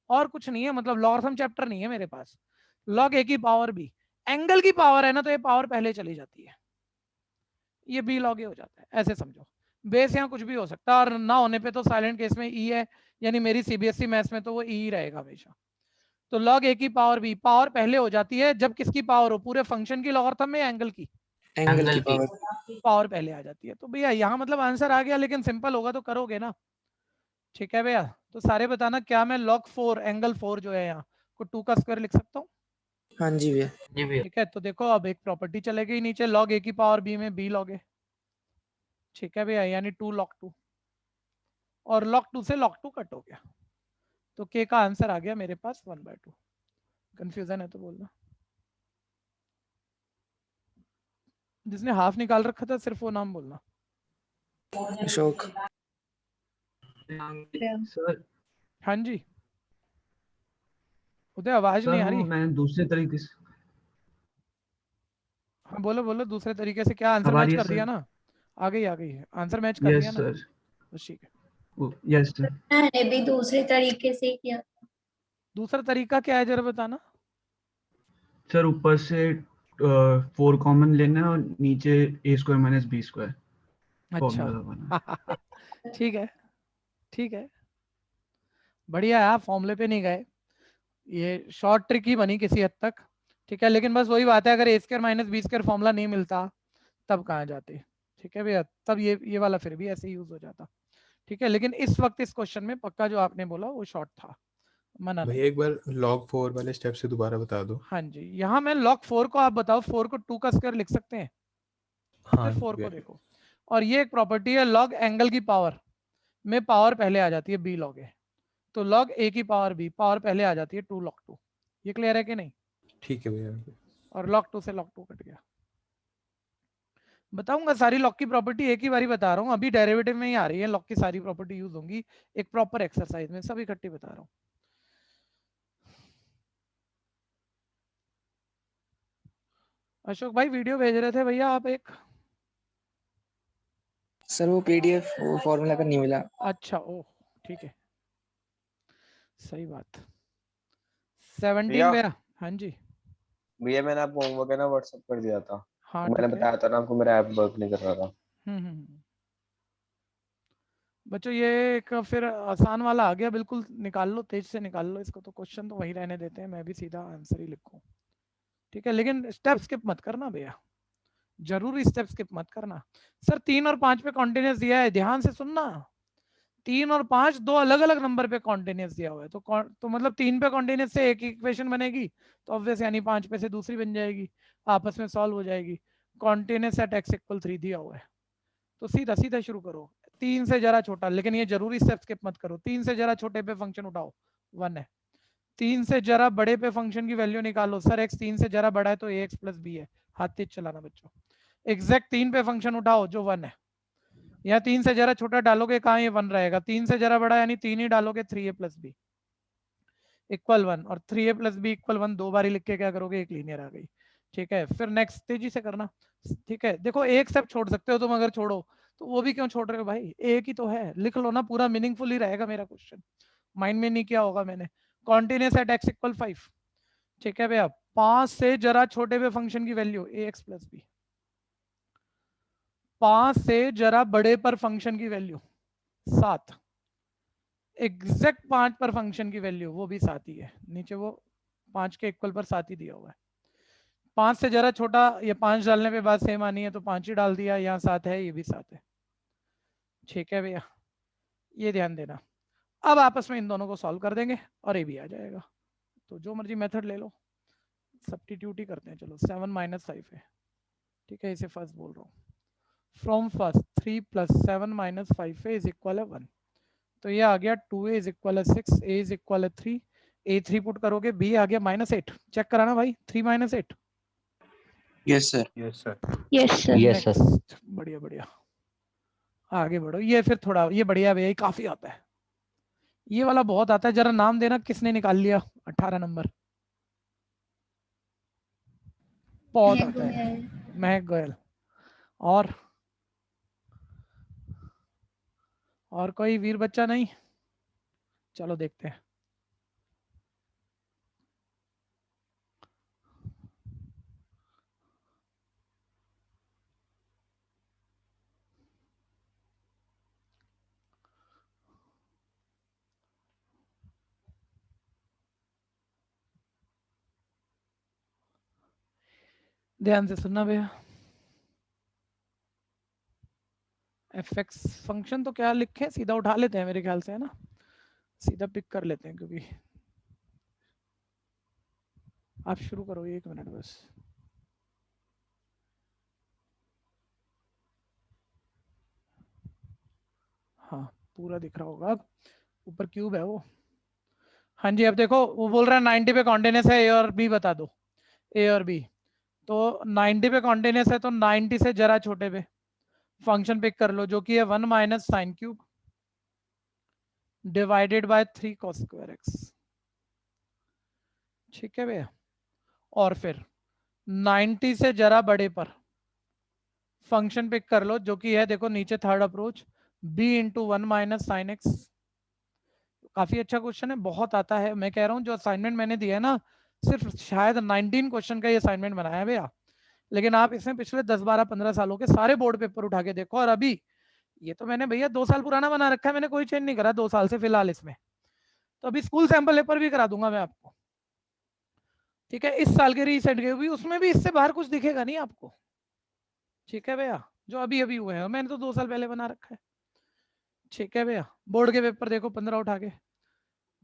और कुछ नहीं है, मतलब लॉगरिथम चैप्टर नहीं है मेरे पास। लॉग ए की पावर बी, एंगल की पावर है ना, तो ये पावर पहले चली जाती है, ये बी लॉग ए हो जाता है, ऐसे समझो। बेस यहाँ कुछ भी हो सकता है, और ना होने पे तो साइलेंट केस में ई है, यानी मेरी सीबीएसई मैथ्स में तो वो ई रहेगा हमेशा। तो लॉग ए की पावर बी, पावर पहले हो जाती है जब किसकी पावर हो? पूरे फंक्शन की लॉगरिथम में या एंगल की? एंगल की पावर। पावर पहले आ जाती है। तो भैया यहाँ मतलब आंसर आ गया, लेकिन सिंपल होगा तो करोगे ना। ठीक है भैया, तो सारे बताना, क्या मैं log 4 एंगल 4 जो है यहाँ को 2 का स्क्वायर लिख सकता हूँ? हाँ जी भैया। ठीक है, तो देखो अब एक प्रॉपर्टी चलेगी नीचे, log a की पावर b में b log a। ठीक है भैया, यानी 2 log 2, और log 2 से log 2 कट हो गया, तो k का आंसर आ गया मेरे पास 1/2। कंफ्यूजन है तो बोलना। जिसने हाफ निकाल रखा था सिर्फ वो नाम बोलना। अशोक। सर हाँ जी, उदय आवाज नहीं सर आ वो रही। मैं दूसरे तरीके से हाँ बोलो बोलो, दूसरे तरीके से क्या? आंसर अब आ मैच रही है कर दिया सर? ना? आ गई है, आंसर मैच कर यस दिया ना? सर। बस ठीक है। Yes sir. मैंने भी दूसरे तरीके से किया। दूसरा तरीका क्या है, जरा बताना। सर ऊपर से 4 कॉमन लेना है और नीचे ए स्क्वायर माइनस बी स्क्वायर अच्छा फॉर्मूला लगाना ठीक है, ठीक है, बढ़िया है, आप फॉर्मूले पे नहीं गए, ये शॉर्ट ट्रिक ही बनी किसी हद तक। ठीक है, लेकिन बस वही बात है, अगर A square minus B square formula नहीं मिलता तब कहाँ जाते? ठीक है भैया, तब ये वाला फिर भी ऐसे यूज हो जाता। ठीक है, लेकिन इस वक्त इस क्वेश्चन में पक्का जो आपने बोला वो शॉर्ट था, मना नहीं। भैया एक बार log 4 वाले स्टेप से दोबारा बता दो। हाँ जी, यहाँ मैं log 4 को, आप बताओ 4 को 2 का स्क्वायर लिख सकते हैं? हाँ सिर्फ 4 को भैया। देखो, और ये एक प्रॉपर्टी है, log एंगल की पावर में पावर पहले आ जाती है b log a, तो log a की पावर b, पावर पहले आ जाती है 2 log 2। ये क्लियर है कि नहीं? ठीक है भैया। और log 2 से log 2 कट गया। बताऊंगा सारी लॉग की प्रॉपर्टी, एक ही बारी बता रहा हूँ, अभी डेरिवेटिव में ही आ रही है, लॉग की सारी प्रॉपर्टी यूज होंगी एक प्रॉपर एक्सरसाइज में, सब इकट्ठी बता रहा हूँ। अशोक भाई वीडियो भेज रहे थे भैया आप एक, सर वो पीडीएफ वो फॉर्मूला का नहीं मिला। अच्छा ओह ठीक है, सही बात। 17 भैया भैया। हाँ जी। भैया मैंने आपको होमवर्क है ना व्हाट्सएप कर दिया था। हाँ मैंने ठीक है। बताया था ना आपको मेरा ऐप वर्क नहीं कर रहा था। हम्म। बच्चों ये एक फिर आसान वाला आ गया, बिल्कुल निकाल लो, तेज से निकाल लो इसको, तो क्वेश्चन तो वही रहने देते हैं, मैं भी सीधा आंसर ही लिखूं। ठीक है, लेकिन स्टेप स्किप मत करना भैया, जरूरी स्टेप स्किप मत करना। सर 3 और 5 पे कॉन्टिन्यूस दिया है, ध्यान से सुनना। 3 और 5 दो अलग अलग नंबर पे कॉन्टिन्यूस दिया हुआ है, तो मतलब 3 पे कॉन्टिन्यूस से एक इक्वेशन बनेगी, तो ऑब्वियस यानी 5 पे से दूसरी बन जाएगी, आपस में सॉल्व हो जाएगी। कॉन्टिन्यूस एट x = 3 दिया हुआ है, तो सीधा सीधा शुरू करो। 3 से जरा छोटा, लेकिन ये जरूरी स्टेप स्किप मत करो। 3 से जरा छोटे पे फंक्शन उठाओ, 1 है। 3 से जरा बड़े पे फंक्शन की वैल्यू निकालो। सर x 3 से जरा बड़ा है तो ax + b है, हाथ तेज चलाना बच्चों। एग्जैक्ट 3 पे फंक्शन उठाओ जो 1 है, या 3 से जरा छोटा डालोगे कहाँ ये 1 रहेगा, 3 से जरा बड़ा यानी 3 ही डालोगे, 3a + b = 1, और 3a + b = 1 दो बार ही लिख के क्या करोगे, एक लीनियर आ गई। ठीक है, फिर नेक्स्ट तेजी से करना। ठीक है, देखो एक स्टेप छोड़ सकते हो तुम, अगर छोड़ो तो वो भी क्यों छोड़ रहे हो भाई, एक ही तो है, लिख लो ना, पूरा मीनिंगफुल ही रहेगा मेरा क्वेश्चन, माइंड में नहीं किया होगा मैंने। Continuous at x = 5। ठीक है भैया, 5 से जरा छोटे पे फंक्शन की वैल्यू ax + b, 5 से जरा बड़े पर फंक्शन की वैल्यू 7, एग्जैक्ट 5 पर फंक्शन की वैल्यू वो भी 7 ही है, नीचे वो 5 के इक्वल पर 7 ही दिया हुआ है। 5 से जरा छोटा, ये 5 डालने पे बात सेम आनी है, तो 5 ही डाल दिया, यहाँ 7 है, ये भी 7 है। ठीक है भैया, ये ध्यान देना। अब आपस में इन दोनों को सॉल्व कर देंगे और ये भी आ जाएगा, तो जो मर्जी मेथड ले लो, सब्स्टिट्यूट ही करते हैं। चलो 7 - 5 है, ठीक है, इसे फर्स्ट बोल रहा हूँ। फ्रॉम फर्स्ट 3 + 7 - 5a = 1, तो ये आ गया 2a = 6, a = 3, a3 पुट करोगे, b आ गया -8। चेक कराना भाई, 3 - 8। Yes sir. Yes sir. Yes sir. Yes sir. Next, बढ़िया बढ़िया, आगे बढ़ो। ये फिर थोड़ा ये बढ़िया भैया, काफी आता है, ये वाला बहुत आता है। जरा नाम देना किसने निकाल लिया 18 नंबर, बहुत आता है, महक गोयल। और कोई वीर बच्चा नहीं, चलो देखते हैं। ध्यान से सुनना भैया। fx फंक्शन तो क्या लिखे, सीधा उठा लेते हैं मेरे ख्याल से, है ना, सीधा पिक कर लेते हैं, क्योंकि आप शुरू करो, 1 मिनट बस। हाँ पूरा दिख रहा होगा, अब ऊपर क्यूब है वो। हाँ जी, अब देखो वो बोल रहा है 90 पे कॉन्टिन्यूस है, ए और बी बता दो, ए और बी। तो 90 पे कॉन्टिन्यूस है, तो 90 से जरा छोटे पे फंक्शन पिक कर लो, जो कि है 1 - sin³ divided by 3 cos² x। ठीक है भैया, और फिर 90 से जरा बड़े पर फंक्शन पिक कर लो, जो कि है देखो नीचे third approach, b × 1 - sin x। काफी अच्छा क्वेश्चन है, बहुत आता है। मैं कह रहा हूँ जो असाइनमेंट मैंने दिया है ना, सिर्फ शायद 19 क्वेश्चन का ये असाइनमेंट बनाया है भैया, लेकिन आप इसमें पिछले 10, 12, 15 सालों के सारे बोर्ड पेपर उठा के देखो। और अभी ये तो मैंने भैया 2 साल पुराना बना रखा है, मैंने कोई चेंज नहीं करा 2 साल से फिलहाल इसमें। तो अभी स्कूल सैंपल पेपर भी करा दूंगा मैं आपको, ठीक है, इस साल के रीसेंट के भी, उसमें भी इससे बाहर कुछ दिखेगा नहीं आपको। ठीक है भैया, जो अभी अभी हुए हैं, मैंने तो 2 साल पहले बना रखा है। ठीक है भैया, बोर्ड के पेपर देखो 15 उठा के,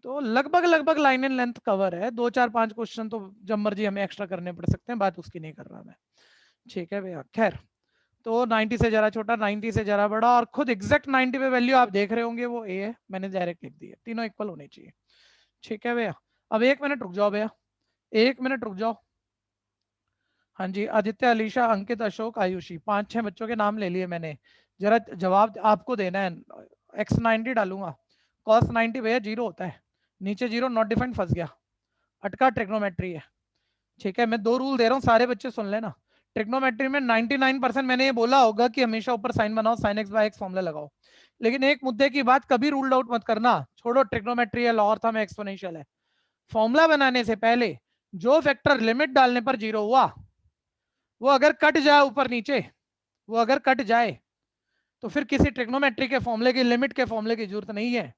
तो लगभग लाइन एंड लेंथ कवर है। 2, 4, 5 क्वेश्चन तो जब मर्जी हमें एक्स्ट्रा करने पड़ सकते हैं, बात उसकी नहीं कर रहा मैं। ठीक है भैया, खैर, तो 90 से जरा छोटा, 90 से जरा बड़ा, और खुद एग्जैक्ट 90 पे वैल्यू आप देख रहे होंगे वो ए है, मैंने डायरेक्ट लिख दी है, तीनों इक्वल होने चाहिए। ठीक है भैया, अब 1 मिनट रुक जाओ भैया, 1 मिनट रुक जाओ। हाँ जी, आदित्य, अलीशा, अंकित, अशोक, आयुषी, 5-6 बच्चों के नाम ले लिए मैंने, जरा जवाब आपको देना है। x 90 डालूंगा, cos 90 भैया 0 होता है, नीचे 0 नॉट डिफाइंड, फंस गया, अटका, ट्रिग्नोमेट्री है। ठीक है, मैं 2 रूल दे रहा हूँ, सारे बच्चे सुन लेना। ट्रिग्नोमेट्री में 99% मैंने ये बोला होगा कि हमेशा ऊपर साइन बनाओ, sine x by x formula लगाओ, लेकिन एक मुद्दे की बात कभी रूल्ड आउट मत करना, छोड़ो ट्रिग्नोमेट्री है, लॉगरिथम है, एक्सपोनेंशियल है, फॉर्मूला बनाने से पहले जो फैक्टर लिमिट डालने पर जीरो हुआ वो अगर कट जाए ऊपर नीचे, वो अगर कट जाए तो फिर किसी ट्रिग्नोमेट्री के फॉर्मूले की, लिमिट के फॉर्मूले की जरूरत नहीं है,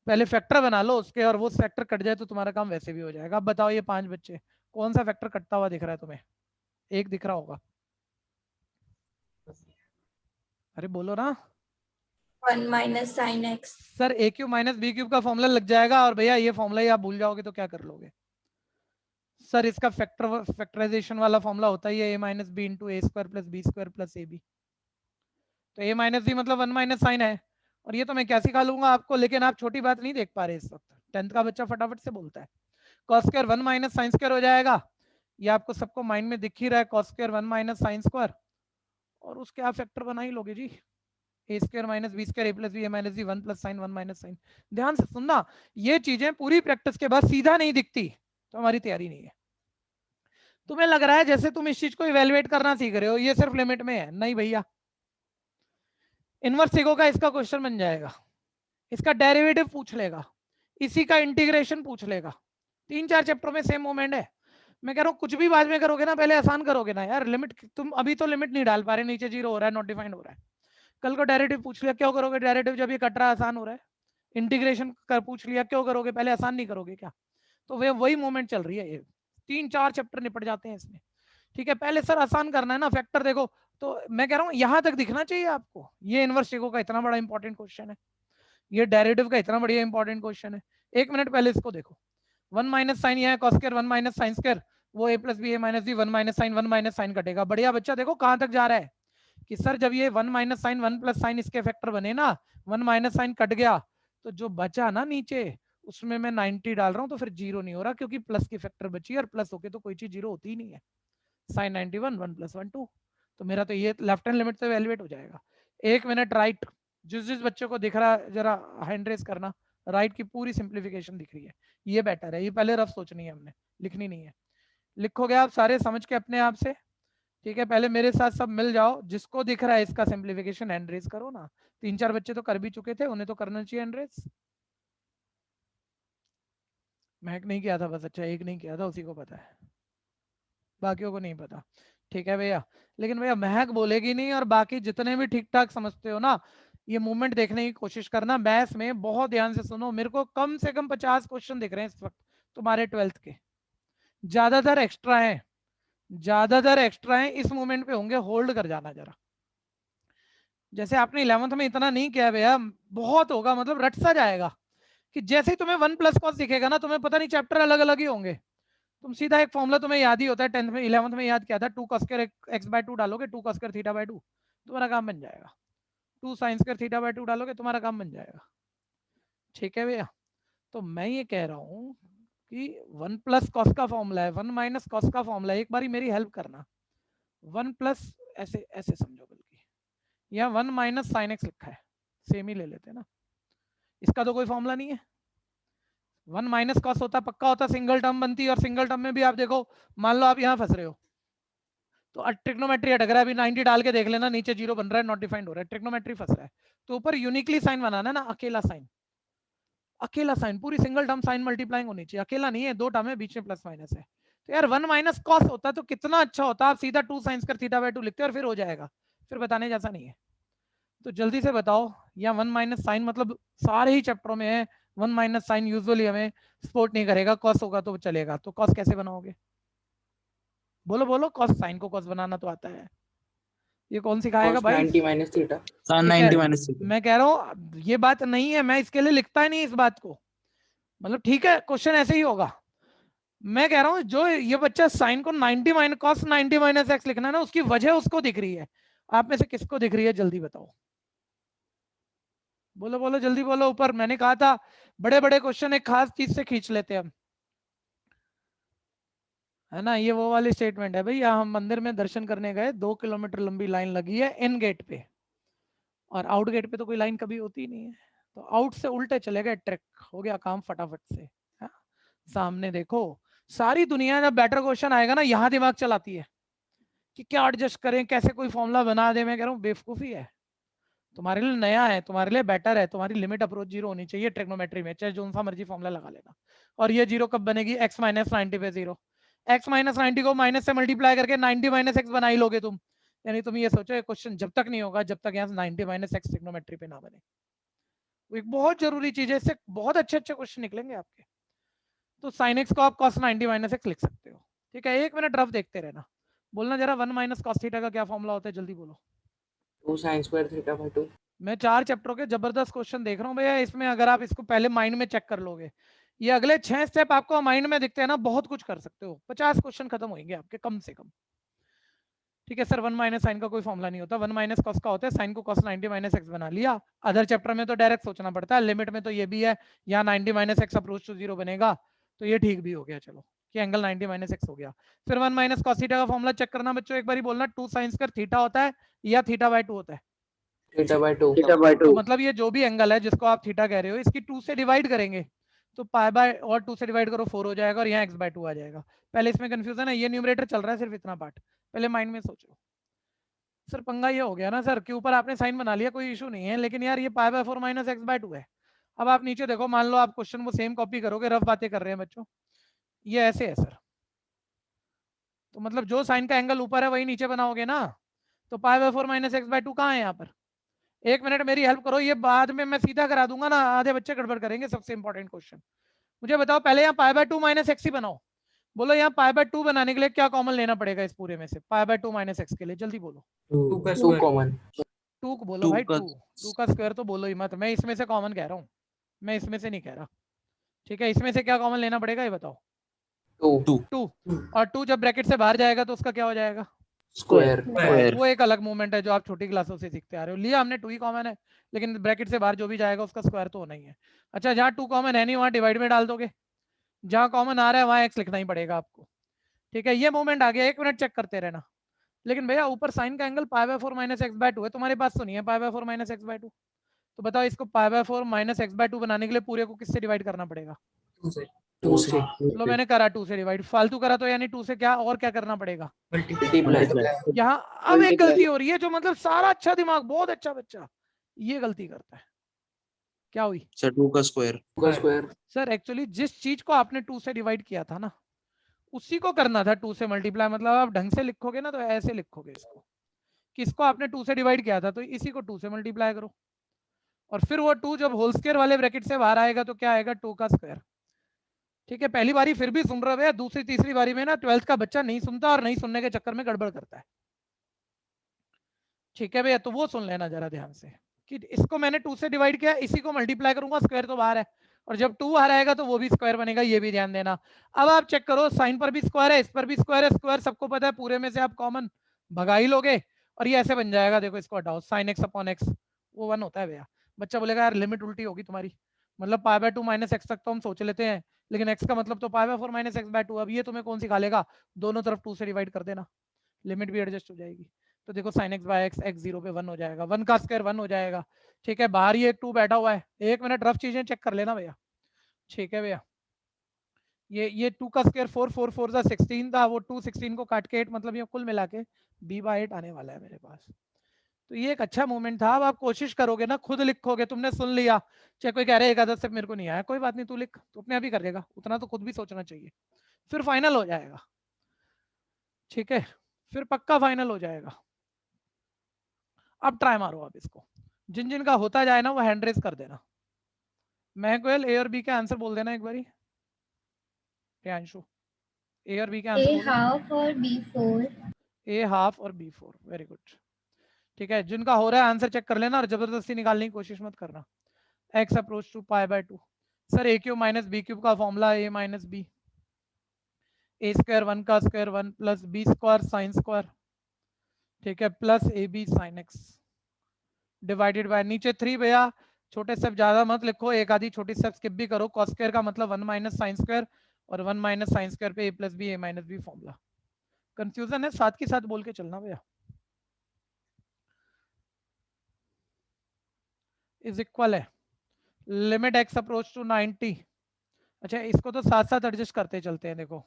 पहले फैक्टर बना लो उसके, और वो फैक्टर कट जाए तो तुम्हारा काम वैसे भी हो जाएगा। अब बताओ ये 5 बच्चे कौन सा फैक्टर कटता हुआ दिख रहा है तुम्हें? एक दिख रहा होगा, अरे बोलो ना। 1 minus sine x. Sir A cube minus B cube का फॉर्मूला लग जाएगा, और भैया ये फॉर्मूला ही आप भूल जाओगे तो क्या कर लोगे? सर इसका फैक्टराइजेशन वाला फॉर्मूला होता ही है A minus B into A square plus B square plus A B. तो ए माइनस बी मतलब 1 माइनस साइन है, और ये तो मैं क्या सिखा लूंगा आपको, लेकिन आप छोटी बात नहीं देख पा रहे इस वक्त। 10th का बच्चा फटाफट से बोलता है cos square 1 minus sine square हो जाएगा, ये आपको सबको माइंड में दिख ही रहा है, cos square 1 minus sine square, और उसके आप फैक्टर बना ही लोगे जी, A square minus B square A plus B A minus B 1 plus sine 1 minus sine. ध्यान से सुनना, ये चीजें पूरी प्रैक्टिस के बाद सीधा नहीं दिखती तो हमारी तैयारी नहीं है। तुम्हें लग रहा है जैसे तुम इस चीज को इवेलुएट करना सीख रहे हो, ये सिर्फ लिमिट में है, नहीं भैया। इनवर्स सीखो का इसका क्वेश्चन बन जाएगा, इसका डेरिवेटिव पूछ लेगा, इसी का इंटीग्रेशन पूछ लेगा, 3-4 चैप्टर में सेम मोमेंट है। मैं कह रहा हूँ कुछ भी बाद में करोगे ना, पहले आसान करोगे ना यार। लिमिट तुम अभी तो लिमिट नहीं डाल पा रहे, नीचे 0 हो रहा है, नॉट डिफाइंड हो रहा है, कल को डेरिवेटिव पूछ लिया, क्यों करोगे डेरिवेटिव जब ये कट रहा है, आसान हो रहा है। इंटीग्रेशन कर पूछ लिया, क्यों करोगे, पहले आसान नहीं करोगे क्या? तो वे वही मोमेंट चल रही है, ये 3-4 चैप्टर निपट जाते हैं इसमें, ठीक है। पहले सर आसान करना है ना, फैक्टर देखो, तो मैं कह रहा हूँ यहाँ तक दिखना चाहिए आपको। ये इनवर्स सीखो का इतना बड़ा इंपॉर्टेंट क्वेश्चन है, ये डेरिवेटिव का इतना बढ़िया इंपॉर्टेंट क्वेश्चन है। 1 मिनट पहले इसको देखो, 1 माइनस साइन, यह cos square 1 minus sine square, वो ए plus B A minus B 1 minus sign कटेगा। बढ़िया बच्चा, देखो कहां तक जा रहा है कि सर जब ये 1 माइनस साइन 1 प्लस साइन इसके फैक्टर बने ना, 1 माइनस साइन कट गया, तो जो बचा ना नीचे उसमें मैं 90 डाल रहा हूँ, तो फिर 0 नहीं हो रहा, क्योंकि प्लस की फैक्टर बची, और प्लस होके तो कोई चीज 0 होती ही नहीं है। साइन 91 1 प्लस 1 2, तो मेरा तो ये लेफ्ट हैंड लिमिट से वैल्यूएट हो जाएगा। 1 मिनट राइट, जिस बच्चे को दिख रहा है जरा हैंड रेस करना, राइट की पूरी सिंप्लीफिकेशन दिख रही है, ये बेटर है, ये पहले रफ सोचनी है हमने, लिखनी नहीं है। लिखोगे आप सारे समझ के अपने आप से, ठीक है। पहले मेरे साथ सब मिल जाओ, जिसको दिख रहा है इसका सिंप्लीफिकेशन हैंड रेस करो ना। 3-4 बच्चे तो कर भी चुके थे, उन्हें तो करना चाहिए हैंड रेस। महक नहीं किया था बस, अच्छा एक नहीं किया था, उसी को पता है, बाकियों को नहीं पता, ठीक है भैया। लेकिन भैया महक बोलेगी नहीं, और बाकी जितने भी ठीक ठाक समझते हो ना, ये मूवमेंट देखने की कोशिश करना। मैथ्स में बहुत ध्यान से सुनो, मेरे को कम से कम 50 क्वेश्चन दिख रहे हैं इस वक्त तुम्हारे 12th के, ज्यादातर एक्स्ट्रा है, ज्यादातर एक्स्ट्रा है, इस मोमेंट पे होंगे, होल्ड कर जाना जरा। जैसे आपने 11th में इतना नहीं किया भैया, बहुत होगा, मतलब रट सा जाएगा कि जैसे ही तुम्हें 1 प्लस कॉस दिखेगा ना, तुम्हें पता नहीं चैप्टर अलग अलग ही होंगे, तुम सीधा एक फॉर्मूला तुम्हें याद ही होता है, 10th में 11th में याद किया था, 2 cos स्क्वायर x/2 डालोगे, 2 cos स्क्वायर θ/2, तुम्हारा काम बन जाएगा। 2 sin स्क्वायर θ/2 डालोगे, तुम्हारा काम बन जाएगा, ठीक है भैया। तो मैं ये कह रहा हूँ कि 1 प्लस कॉस का फॉर्मूला है, 1 माइनस कॉस का फॉर्मूला है, एक बारी मेरी हेल्प करना, 1 प्लस ऐसे ऐसे समझो, बल्कि या 1 माइनस साइन एक्स लिखा है, सेम ही ले लेते हैं ना, इसका तो कोई फॉर्मूला नहीं है। 1 माइनस कॉस होता पक्का होता, सिंगल टर्म बनती, और सिंगल टर्म में भी आप देखो, मान लो आप यहाँ फंस रहे हो, तो ट्रिग्नोमेट्री अटक रहा है, अभी 90 डाल के देख लेना, नीचे 0 बन रहा है, नॉट डिफाइंड हो रहा है, ट्रिग्नोमेट्री फंस रहा है, तो ऊपर यूनिकली साइन बनाना है ना, अकेला साइन, अकेला साइन, पूरी सिंगल टर्म साइन मल्टीप्लाइंग होनी चाहिए, अकेला नहीं है, 2 टर्म है, बीच में प्लस माइनस है। तो यार 1 माइनस कॉस होता तो कितना अच्छा होता, आप सीधा 2 साइन स्क्वायर θ/2 लिखते और फिर हो जाएगा, फिर बताने जैसा नहीं है। तो जल्दी से बताओ, या 1 माइनस साइन मतलब सारे ही चैप्टरों में है, 1 माइनस साइन यूजुअली हमें सपोर्ट नहीं करेगा, कॉस होगा तो चलेगा, तो कॉस कैसे बनाओगे? बोलो बोलो, कॉस, साइन को कॉस बनाना तो आता है, ये कौन सिखाएगा भाई? 90 minus theta, sine 90 minus theta. मैं कह रहा हूँ ये बात नहीं है, मैं इसके लिए लिखता ही नहीं इस बात को, मतलब ठीक है क्वेश्चन ऐसे ही होगा। मैं कह रहा हूँ जो ये बच्चा साइन को 90 माइनस कॉस 90 माइनस एक्स लिखना है ना, उसकी वजह उसको दिख रही है, आप में से किसको दिख रही है, जल्दी बताओ, बोलो बोलो जल्दी बोलो। ऊपर मैंने कहा था बड़े बड़े क्वेश्चन एक खास चीज से खींच लेते हैं हम, है ना। ये वो वाली स्टेटमेंट है भैया, हम मंदिर में दर्शन करने गए, 2 किलोमीटर लंबी लाइन लगी है इन गेट पे, और आउट गेट पे तो कोई लाइन कभी होती नहीं है, तो आउट से उल्टे चले गए, ट्रिक हो गया काम फटाफट से। हा? सामने देखो, सारी दुनिया जब बेटर क्वेश्चन आएगा ना, यहाँ दिमाग चलाती है कि क्या एडजस्ट करें, कैसे कोई फॉर्मूला बना दे। मैं कह रहा हूँ बेवकूफ़ी है, तुम्हारे लिए नया है, तुम्हारे लिए बेटर है। तुम्हारी लिमिट अप्रोच 0 होनी चाहिए ट्रिग्नोमेट्री में, चाहे जो सा मर्जी फॉर्मूला लगा लेना। और ये 0 कब बनेगी? x माइनस 90 पे 0। x माइनस 90 को माइनस से मल्टीप्लाई करके 90 माइनस एक्स बना ही लोगे तुम। यानी तुम ये सोचो ये क्वेश्चन जब तक नहीं होगा जब तक यहाँ 90 माइनस एक्स ट्रिग्नोमेट्री पे ना बने। वो एक बहुत जरूरी चीज है, इससे बहुत अच्छे अच्छे क्वेश्चन निकलेंगे आपके। तो साइन एक्स को आप कॉस 90 माइनस एक्स लिख सकते हो। ठीक है, 1 मिनट रफ देखते रहना। बोलना जरा 1 माइनस कॉस थीटा का क्या फॉर्मूला होता है, जल्दी बोलो। 2 sin square theta by 2। मैं 4 चैप्टरों के जबरदस्त क्वेश्चन देख रहा हूँ भैया। इसमें अगर आप इसको पहले माइंड में चेक कर लोगे, ये अगले 6 स्टेप आपको माइंड में दिखते हैं ना, बहुत कुछ कर सकते हो। 50 क्वेश्चन खत्म होंगे आपके कम से कम। ठीक है सर, 1 माइनस साइन का कोई फॉर्मूला नहीं होता, 1 माइनस कॉस का होता है। साइन को कॉस 90 माइनस एक्स बना लिया। अदर चैप्टर में तो डायरेक्ट सोचना पड़ता है, लिमिट में तो ये भी है, यहाँ 90 माइनस एक्स अप्रोच टू 0 बनेगा, तो ये ठीक भी हो गया। चलो कि एंगल 90 माइनस एक्स हो गया। फिर 1 माइनस कॉस थीटा का फॉर्मूला चेक करना बच्चों, एक बार ही बोलना 2 साइन स्क्वायर थीटा होता है या थीटा बाय 2 होता है? Theta by 2। तो मतलब ये जो भी एंगल है जिसको आप थीटा कह रहे हो, इसकी 2 से डिवाइड करेंगे तो पाई बाय और 2 से डिवाइड करो 4 हो जाएगा, और यहाँ x बाय 2 आ जाएगा। पहले इसमें कंफ्यूजन है, ये न्यूमरेटर चल रहा है सिर्फ इतना पार्ट, पहले माइंड में सोचो। सर पंगा ये हो गया ना सर के ऊपर आपने साइन बना लिया, कोई इशू नहीं है, लेकिन यार ये pi by 4 minus x by 2 है। अब आप नीचे देखो, मान लो आप क्वेश्चन वो सेम कॉपी करोगे, रफ बातें कर रहे हैं बच्चों, ये ऐसे है सर। तो मतलब जो साइन का एंगल ऊपर है वही नीचे बनाओगे ना, तो pi by 4 minus x by 2 कहाँ है यहाँ पर? 1 मिनट मेरी हेल्प करो, ये बाद में मैं सीधा करा दूंगा ना, आधे बच्चे गड़बड़ करेंगे। सबसे इंपॉर्टेंट क्वेश्चन मुझे बताओ, पहले यहाँ पाई बाय 2 माइनस एक्स ही बनाओ। बोलो यहाँ पाई बाय 2 बनाने के लिए क्या कॉमन लेना पड़ेगा इस पूरे में से, पाई बाय 2 माइनस एक्स के लिए? जल्दी बोलो। 2 कॉमन। 2 को बोलो भाई, 2 का स्क्वायर तो बोलो ही मत, मैं इसमें से कॉमन कह रहा हूँ, मैं इसमें से नहीं कह रहा। ठीक है, इसमें से क्या कॉमन लेना पड़ेगा ये बताओ? 2। और 2 जब ब्रैकेट से बाहर जाएगा तो उसका क्या हो जाएगा? स्क्वायर। वो एक अलग मूवमेंट है जो आप छोटी क्लासों से सीखते आ रहे हो। लिया हमने 2 ही कॉमन है, लेकिन ब्रैकेट से बाहर जो भी जाएगा उसका स्क्वायर तो होना ही है। अच्छा, जहाँ 2 कॉमन है नहीं वहाँ डिवाइड में डाल दोगे, जहाँ कॉमन आ रहा है वहाँ x लिखना ही पड़ेगा आपको। ठीक है, ये मूवमेंट आ गया, 1 मिनट चेक करते रहना। लेकिन भैया ऊपर साइन का angle pi by 4 minus x by 2 है, तुम्हारे पास तो नहीं है pi by 4 minus x by 2। तो बताओ इसको pi by 4 minus x by 2 बनाने के लिए पूरे को किससे डिवाइड करना पड़ेगा? 2 से। लो मैंने करा 2 से डिवाइड, फालतू करा तो यानी 2 से क्या और क्या करना पड़ेगा? मल्टीप्लाई। यहाँ अब एक गलती हो रही है जो मतलब सारा अच्छा दिमाग, बहुत अच्छा बच्चा ये गलती करता है। क्या हुई सर 2 का स्क्वायर। सर एक्चुअली जिस चीज को आपने 2 से डिवाइड किया था ना, उसी को करना था 2 से मल्टीप्लाई। मतलब आप ढंग से लिखोगे ना तो ऐसे लिखोगे इसको, किसको आपने 2 से डिवाइड किया था तो इसी को 2 से मल्टीप्लाई करो, और फिर वो 2 जब होल स्क्वायर वाले ब्रैकेट से बाहर आएगा तो क्या आएगा? 2 का स्क्वायर। ठीक है, पहली बारी फिर भी सुन रहे हो, दूसरी तीसरी बारी में ना 12th का बच्चा नहीं सुनता और नहीं सुनने के चक्कर में गड़बड़ करता है। ठीक है भैया, तो वो सुन लेना जरा ध्यान से कि इसको मैंने 2 से डिवाइड किया, इसी को मल्टीप्लाई करूंगा, स्क्वायर तो बाहर है, और जब 2 बाहर आएगा तो वो भी स्क्वायर बनेगा, ये भी ध्यान देना। अब आप चेक करो, साइन पर भी स्क्वायर है, इस पर भी स्क्वायर है, स्क्वायर सबको पता है, पूरे में से आप कॉमन भगा ही लोगे और ये ऐसे बन जाएगा। देखो इसको हटाओ, साइन एक्स अपॉन एक्स वो 1 होता है भैया। बच्चा बोलेगा यार लिमिट उल्टी होगी तुम्हारी, मतलब पाई बाय 2 माइनस एक्स तक तो हम सोच लेते हैं, लेकिन एक्स का मतलब तो pi by 4 minus x by 2। अब ये तुम्हें कौन सिखा लेगा? दोनों तरफ 2 से डिवाइड कर देना, लिमिट भी एडजस्ट हो जाएगी। तो देखो sine x by x, x 0 पे 1 हो जाएगा, 1 का स्क्वायर 1 हो जाएगा। ठीक है, बाहर ये 2 बैठा हुआ है, 1 मिनट रफ चीजें चेक कर लेना भैया। ठीक है भैया, ये 2 का स्क्वायर 4, 4 4 जा 16 था, वो 2 16 को काट के 8, मतलब ये कुल मिला के b/8 आने वाला है मेरे पास। तो ये एक अच्छा मूवमेंट था। अब आप कोशिश करोगे ना, खुद लिखोगे, तुमने सुन लिया, चाहे कोई कह रहे एक आधा स्टेप मेरे को नहीं आया, कोई बात नहीं, तू लिख, तो अपने आप ही कर देगा, उतना तो खुद भी सोचना चाहिए, फिर फाइनल हो जाएगा। ठीक है, फिर पक्का फाइनल हो जाएगा। अब ट्राई मारो आप इसको, जिन जिन का होता जाए ना वो हैंड रेज कर देना। महकोयल ए और बी के आंसर बोल देना एक बारी। प्रियांशु ए और बी के आंसर A half और B4। ए हाफ और B4, वेरी गुड। ठीक है, जिनका हो रहा है आंसर चेक कर लेना और जबरदस्ती निकालने की कोशिश मत करना। x approach to pi by 2। Sir A cube minus B cube का formula a minus B, A square 1 का square 1 plus B square sine square, ठीक है, plus A B sine X divided by नीचे 3। भैया छोटे स्टेप ज्यादा मत लिखो, एक आधी छोटी स्टेप स्किप भी करो। कॉस स्क्वायर का मतलब 1 माइनस साइन स्क्वायर, और 1 माइनस साइन स्क्वायर पे a plus B, a minus B formula. Confusion है, साथ के साथ बोल के चलना भैया। इज इक्वल है लिमिट x अप्रोच टू 90। अच्छा इसको तो साथ साथ एडजस्ट करते चलते हैं, देखो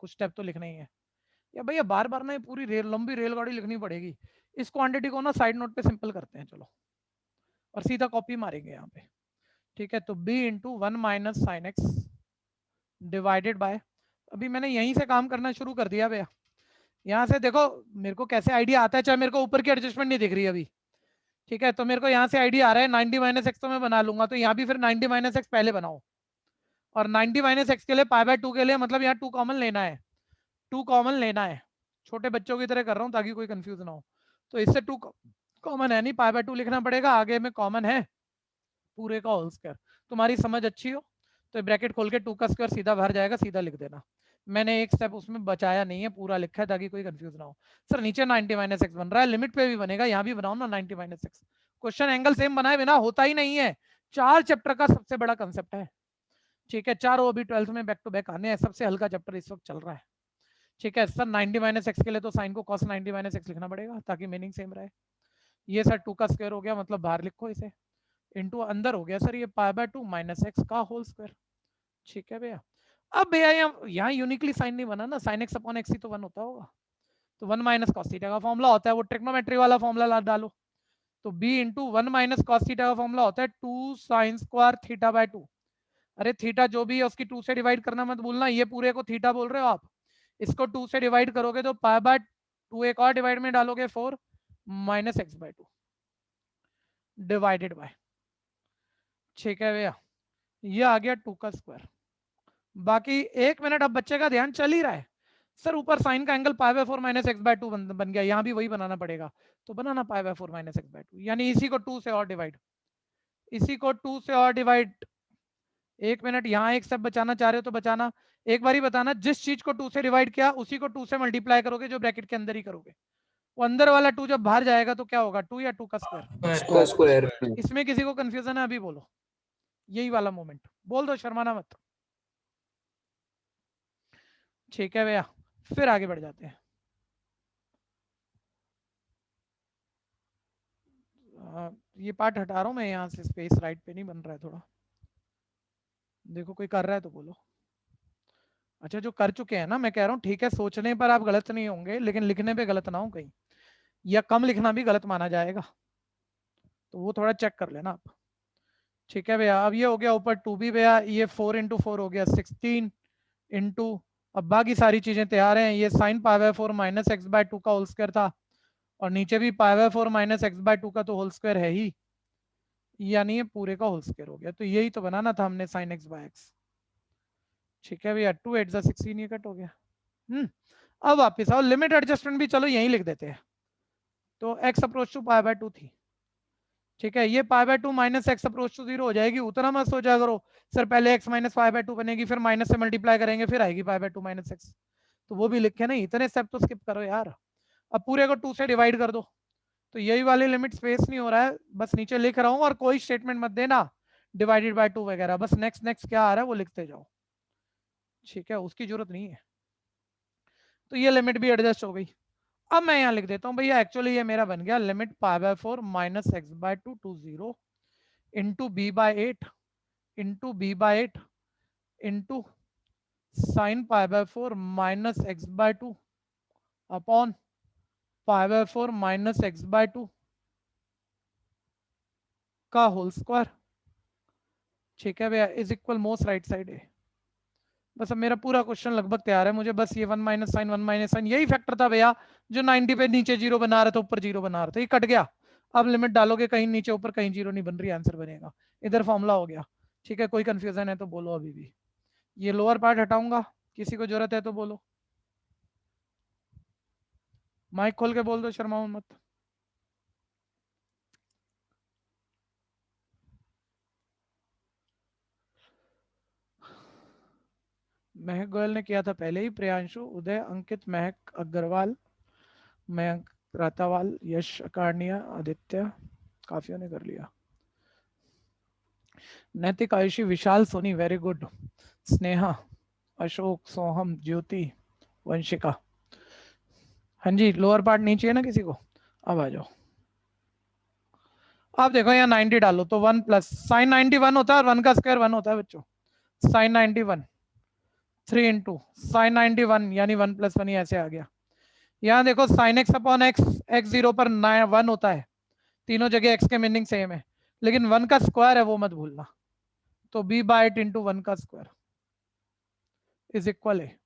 कुछ स्टेप तो लिखना ही है। या भैया बार बार ना ये पूरी लंबी रेलगाड़ी लिखनी पड़ेगी। इस क्वांटिटी को ना साइड नोट पे सिंपल करते हैं चलो, और सीधा कॉपी मारेंगे यहाँ पे। ठीक है, तो b into 1 minus sine X divided bye, अभी मैंने यहीं से काम करना शुरू कर दिया भैया। यहाँ से देखो मेरे को कैसे आइडिया आता है, चाहे मेरे को ऊपर की एडजस्टमेंट नहीं दिख रही अभी। ठीक है, तो मेरे को यहाँ से आइडिया आ रहा है 90 माइनस एक्स तो मैं बना लूंगा, तो यहाँ भी फिर 90 माइनस एक्स पहले बनाओ, और 90 माइनस एक्स के लिए पाई बाय 2 के लिए मतलब यहाँ 2 कॉमन लेना है, 2 कॉमन लेना है। छोटे बच्चों की तरह कर रहा हूँ ताकि कोई कंफ्यूज ना हो। तो इससे 2 कॉमन है नहीं, पाई बाय 2 लिखना पड़ेगा, आगे में कॉमन है पूरे का होल स्क्वायर। तुम्हारी समझ अच्छी हो तो ब्रैकेट खोल के 2 का स्क्वायर सीधा बाहर जाएगा, सीधा लिख देना। मैंने एक स्टेप उसमें बचाया नहीं है, पूरा लिखा है ताकि कोई कंफ्यूज ना हो। सर नीचे 90 माइनस एक्स बन रहा है, लिमिट पे भी बनेगा, यहाँ भी बनाओ ना 90 minus x. Question angle same बनाए बिना होता ही नहीं है, 4 चैप्टर का सबसे बड़ा कंसेप्ट है। ठीक है, चारों अभी 12th में बैक टू बैक आने हैं, सबसे हल्का चैप्टर इस वक्त चल रहा है। ठीक है सर, 90 माइनस एक्स के लिए तो साइन को cos 90 माइनस एक्स लिखना पड़ेगा ताकि मीनिंग सेम रहे। ये सर 2 का स्क्वायर हो गया, मतलब बाहर लिखो इसे, इनटू अंदर हो गया सर ये पाई बाय 2 माइनस एक्स का होल स्क्वायर। ठीक है भैया, अब भैया यहाँ यूनिकली साइन नहीं बना ना, साइन एक्स अपॉन एक्स ही तो 1 होता होगा, तो 1 माइनस कॉस थीटा का फॉर्मूला होता है, वो ट्रिग्नोमेट्री वाला फॉर्मूला डालो। तो b into 1 minus cos theta का फॉर्मूला होता है 2 साइन स्क्वायर थीटा बाय 2। अरे थीटा जो भी है उसकी 2 से डिवाइड करना मत भूलना, ये पूरे को थीटा बोल रहे हो आप, इसको 2 से डिवाइड करोगे तो पाई बाय 2 एक और डिवाइड में डालोगे 4 minus x by 2 divided by. ठीक है भैया, ये आ गया 2 का स्क्वायर। बाकी 1 मिनट, अब बच्चे का ध्यान चल ही रहा है। सर ऊपर साइन का angle pi by 4 minus x by 2 बन गया, यहाँ भी वही बनाना पड़ेगा, तो बनाना pi by 4 minus x by 2, यानी इसी को 2 से और डिवाइड, इसी को 2 से और डिवाइड। 1 मिनट, यहाँ एक स्टेप बचाना चाह रहे हो तो बचाना। एक बार ही बताना, जिस चीज को 2 से डिवाइड किया उसी को 2 से मल्टीप्लाई करोगे, जो ब्रैकेट के अंदर ही करोगे। वो अंदर वाला 2 जब बाहर जाएगा तो क्या होगा, 2 या 2 का स्क्वायर। स्क्वायर। इसमें किसी को कंफ्यूजन है अभी बोलो, यही वाला मोमेंट बोल दो, शर्माना मत। ठीक है भैया, फिर आगे बढ़ जाते हैं। ये पार्ट हटा रहा हूं मैं यहाँ से, स्पेस राइट पे नहीं बन रहा है थोड़ा, देखो कोई कर रहा है तो बोलो। अच्छा जो कर चुके हैं ना, मैं कह रहा हूँ ठीक है, सोचने पर आप गलत नहीं होंगे लेकिन लिखने पे गलत ना हो कहीं, या कम लिखना भी गलत माना जाएगा, तो वो थोड़ा चेक कर लेना आप। ठीक है भैया, अब ये हो गया ऊपर 2b भैया, ये 4 इंटू 4 हो गया 16 इंटू, अब बाकी सारी चीजें तैयार हैं। ये sine pi by 4 minus x by 2 का होल स्क्वायर था, और नीचे भी pi by 4 minus x by 2 का तो होल स्क्वायर है ही, यानी ये पूरे का होल स्क्वायर हो गया। तो यही तो बनाना था हमने, साइन एक्स बाय एक्स। ठीक है भैया, 2 8 16 ये कट हो गया। अब वापिस आओ, लिमिट एडजस्टमेंट भी चलो यहीं लिख देते हैं। तो x approach to pi by 2 थी, ठीक है, ये pi by 2 minus x approach to 0 हो जाएगी। उतना मत सोचा करो सर पहले x माइनस पाई बाय 2 बनेगी, फिर माइनस से मल्टीप्लाई करेंगे, फिर आएगी पाई बाय 2 माइनस एक्स, तो वो भी लिखे नहीं, इतने स्टेप तो स्किप करो यार। अब पूरे को 2 से डिवाइड कर दो, तो यही वाली लिमिट स्पेस नहीं हो रहा है, बस नीचे लिख रहा हूँ, और कोई स्टेटमेंट मत देना डिवाइडेड बाय 2 वगैरह, बस नेक्स्ट नेक्स्ट क्या आ रहा है वो लिखते जाओ। ठीक है, उसकी जरूरत नहीं है। तो ये लिमिट भी एडजस्ट हो गई। अब मैं यहाँ लिख देता हूँ भैया, एक्चुअली ये मेरा बन गया limit pi by 4 minus x by 2 to 0 into B by 8 into B by 8 into sine pi by 4 minus x by 2 upon pi by 4 minus x by 2 का होल स्क्वायर। ठीक है भैया, is equal most right side है। बस अब मेरा पूरा question लगभग तैयार है, मुझे बस ये 1 माइनस साइन 1 माइनस साइन, यही फैक्टर था भैया जो 90 पे नीचे 0 बना रहा था, ऊपर 0 बना रहा था, ये कट गया। अब लिमिट डालोगे, कहीं नीचे ऊपर कहीं 0 नहीं बन रही, आंसर बनेगा। इधर फॉर्मूला हो गया। ठीक है, कोई कंफ्यूजन है तो बोलो अभी भी। ये लोअर पार्ट हटाऊंगा, किसी को जरूरत है तो बोलो, माइक खोल के बोल दो, शर्माओ मत। महक गोयल ने किया था पहले ही, प्रियांशु, उदय, अंकित, महक अग्रवाल, मयंक रातावाल, यश अकार्निया, आदित्य, काफियों ने कर लिया। नैतिक, आयुषी, विशाल, सोनी, वेरी गुड, स्नेहा, अशोक, सोहम, ज्योति, वंशिका। हाँ जी, लोअर पार्ट नहीं चाहिए ना किसी को, अब आ जाओ। आप देखो यहाँ 90 डालो तो 1 प्लस साइन 91 होता है, और 1 का स्क्वायर 1 होता है बच्चों। साइन 91 3 इंटू साइन 91 यानी 1 प्लस 1 ही ऐसे आ गया। यहाँ देखो sine x upon x, x 0 पर 1 होता है, तीनों जगह एक्स के मीनिंग सेम है, लेकिन 1 का स्क्वायर है वो मत भूलना। तो b बाय 8 इंटू 1 का स्क्वायर इज इक्वल है,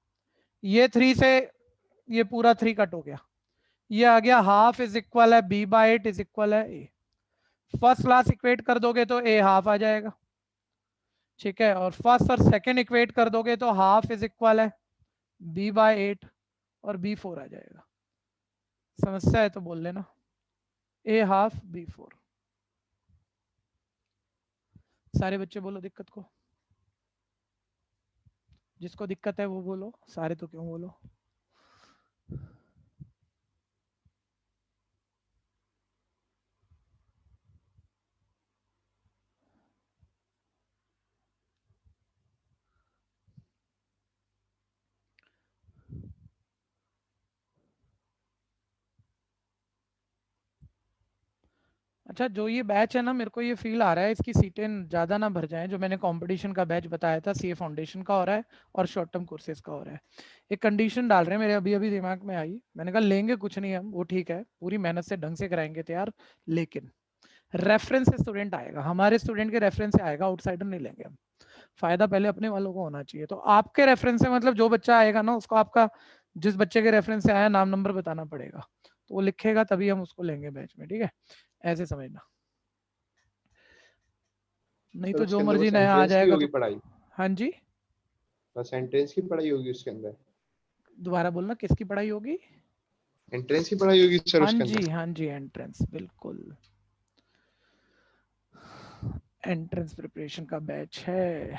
ये 3 से ये पूरा 3 कट हो गया, ये आ गया हाफ इज इक्वल है b बाय 8 इज इक्वल है a। फर्स्ट क्लास इक्वेट कर दोगे तो a हाफ आ जाएगा, ठीक है, और फर्स्ट और सेकंड इक्वेट कर दोगे तो हाफ इज इक्वल है b बाय 8 और b 4 आ जाएगा। समस्या है तो बोल लेना, a हाफ b 4। सारे बच्चे बोलो दिक्कत को, जिसको दिक्कत है वो बोलो, सारे तो क्यों बोलो। अच्छा, जो ये बैच है ना, मेरे को ये फील आ रहा है इसकी सीटें ज़्यादा ना भर जाएं। जो मैंने कंपटीशन का बैच बताया था, सीए फाउंडेशन का हो रहा है और शॉर्ट टर्म कोर्सेज का हो रहा है। एक कंडीशन डाल रहे हैं मेरे, अभी अभी दिमाग में आई, मैंने कहा लेंगे कुछ नहीं हम, वो ठीक है, पूरी मेहनत से ढंग से कराएंगे तैयार, लेकिन रेफरेंस से स्टूडेंट आएगा, हमारे स्टूडेंट के रेफरेंस से आएगा, आउटसाइडर नहीं लेंगे हम। फायदा पहले अपने वालों को होना चाहिए। तो आपके रेफरेंस से मतलब जो बच्चा आएगा ना, उसको आपका जिस बच्चे के रेफरेंस से आया नाम नंबर बताना पड़ेगा, तो वो लिखेगा तभी हम उसको लेंगे बैच में, ठीक है, ऐसे समझना। नहीं तो जो मर्जी नया आ जाएगा तो पढ़ाई। हाँ जी, बस एंट्रेंस की पढ़ाई होगी उसके अंदर। दोबारा बोलना, किसकी पढ़ाई होगी? एंट्रेंस की पढ़ाई होगी सर हाँ उसके जी, अंदर। हाँ जी, एंट्रेंस, बिल्कुल एंट्रेंस प्रिपरेशन का बैच है।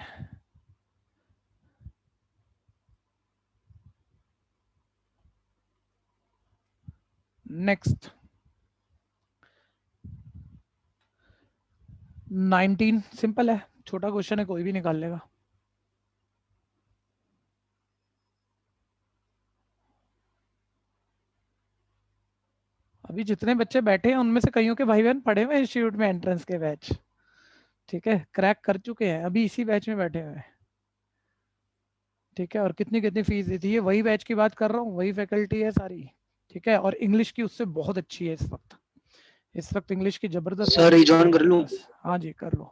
नेक्स्ट 19 सिंपल है, छोटा क्वेश्चन है, कोई भी निकाल लेगा। अभी जितने बच्चे बैठे हैं उनमें से कईयों के भाई बहन पढ़े हुए इंस्टीट्यूट में एंट्रेंस के बैच, ठीक है, क्रैक कर चुके हैं, अभी इसी बैच में बैठे हुए हैं, ठीक है, और कितनी कितनी फीस दी थी, ये वही बैच की बात कर रहा हूँ, वही फैकल्टी है सारी, ठीक है, और इंग्लिश की उससे बहुत अच्छी है इस वक्त इंग्लिश की जबरदस्त सर फीस है रिजॉइन कर हमारे लूं? पास। हाँ जी कर लो।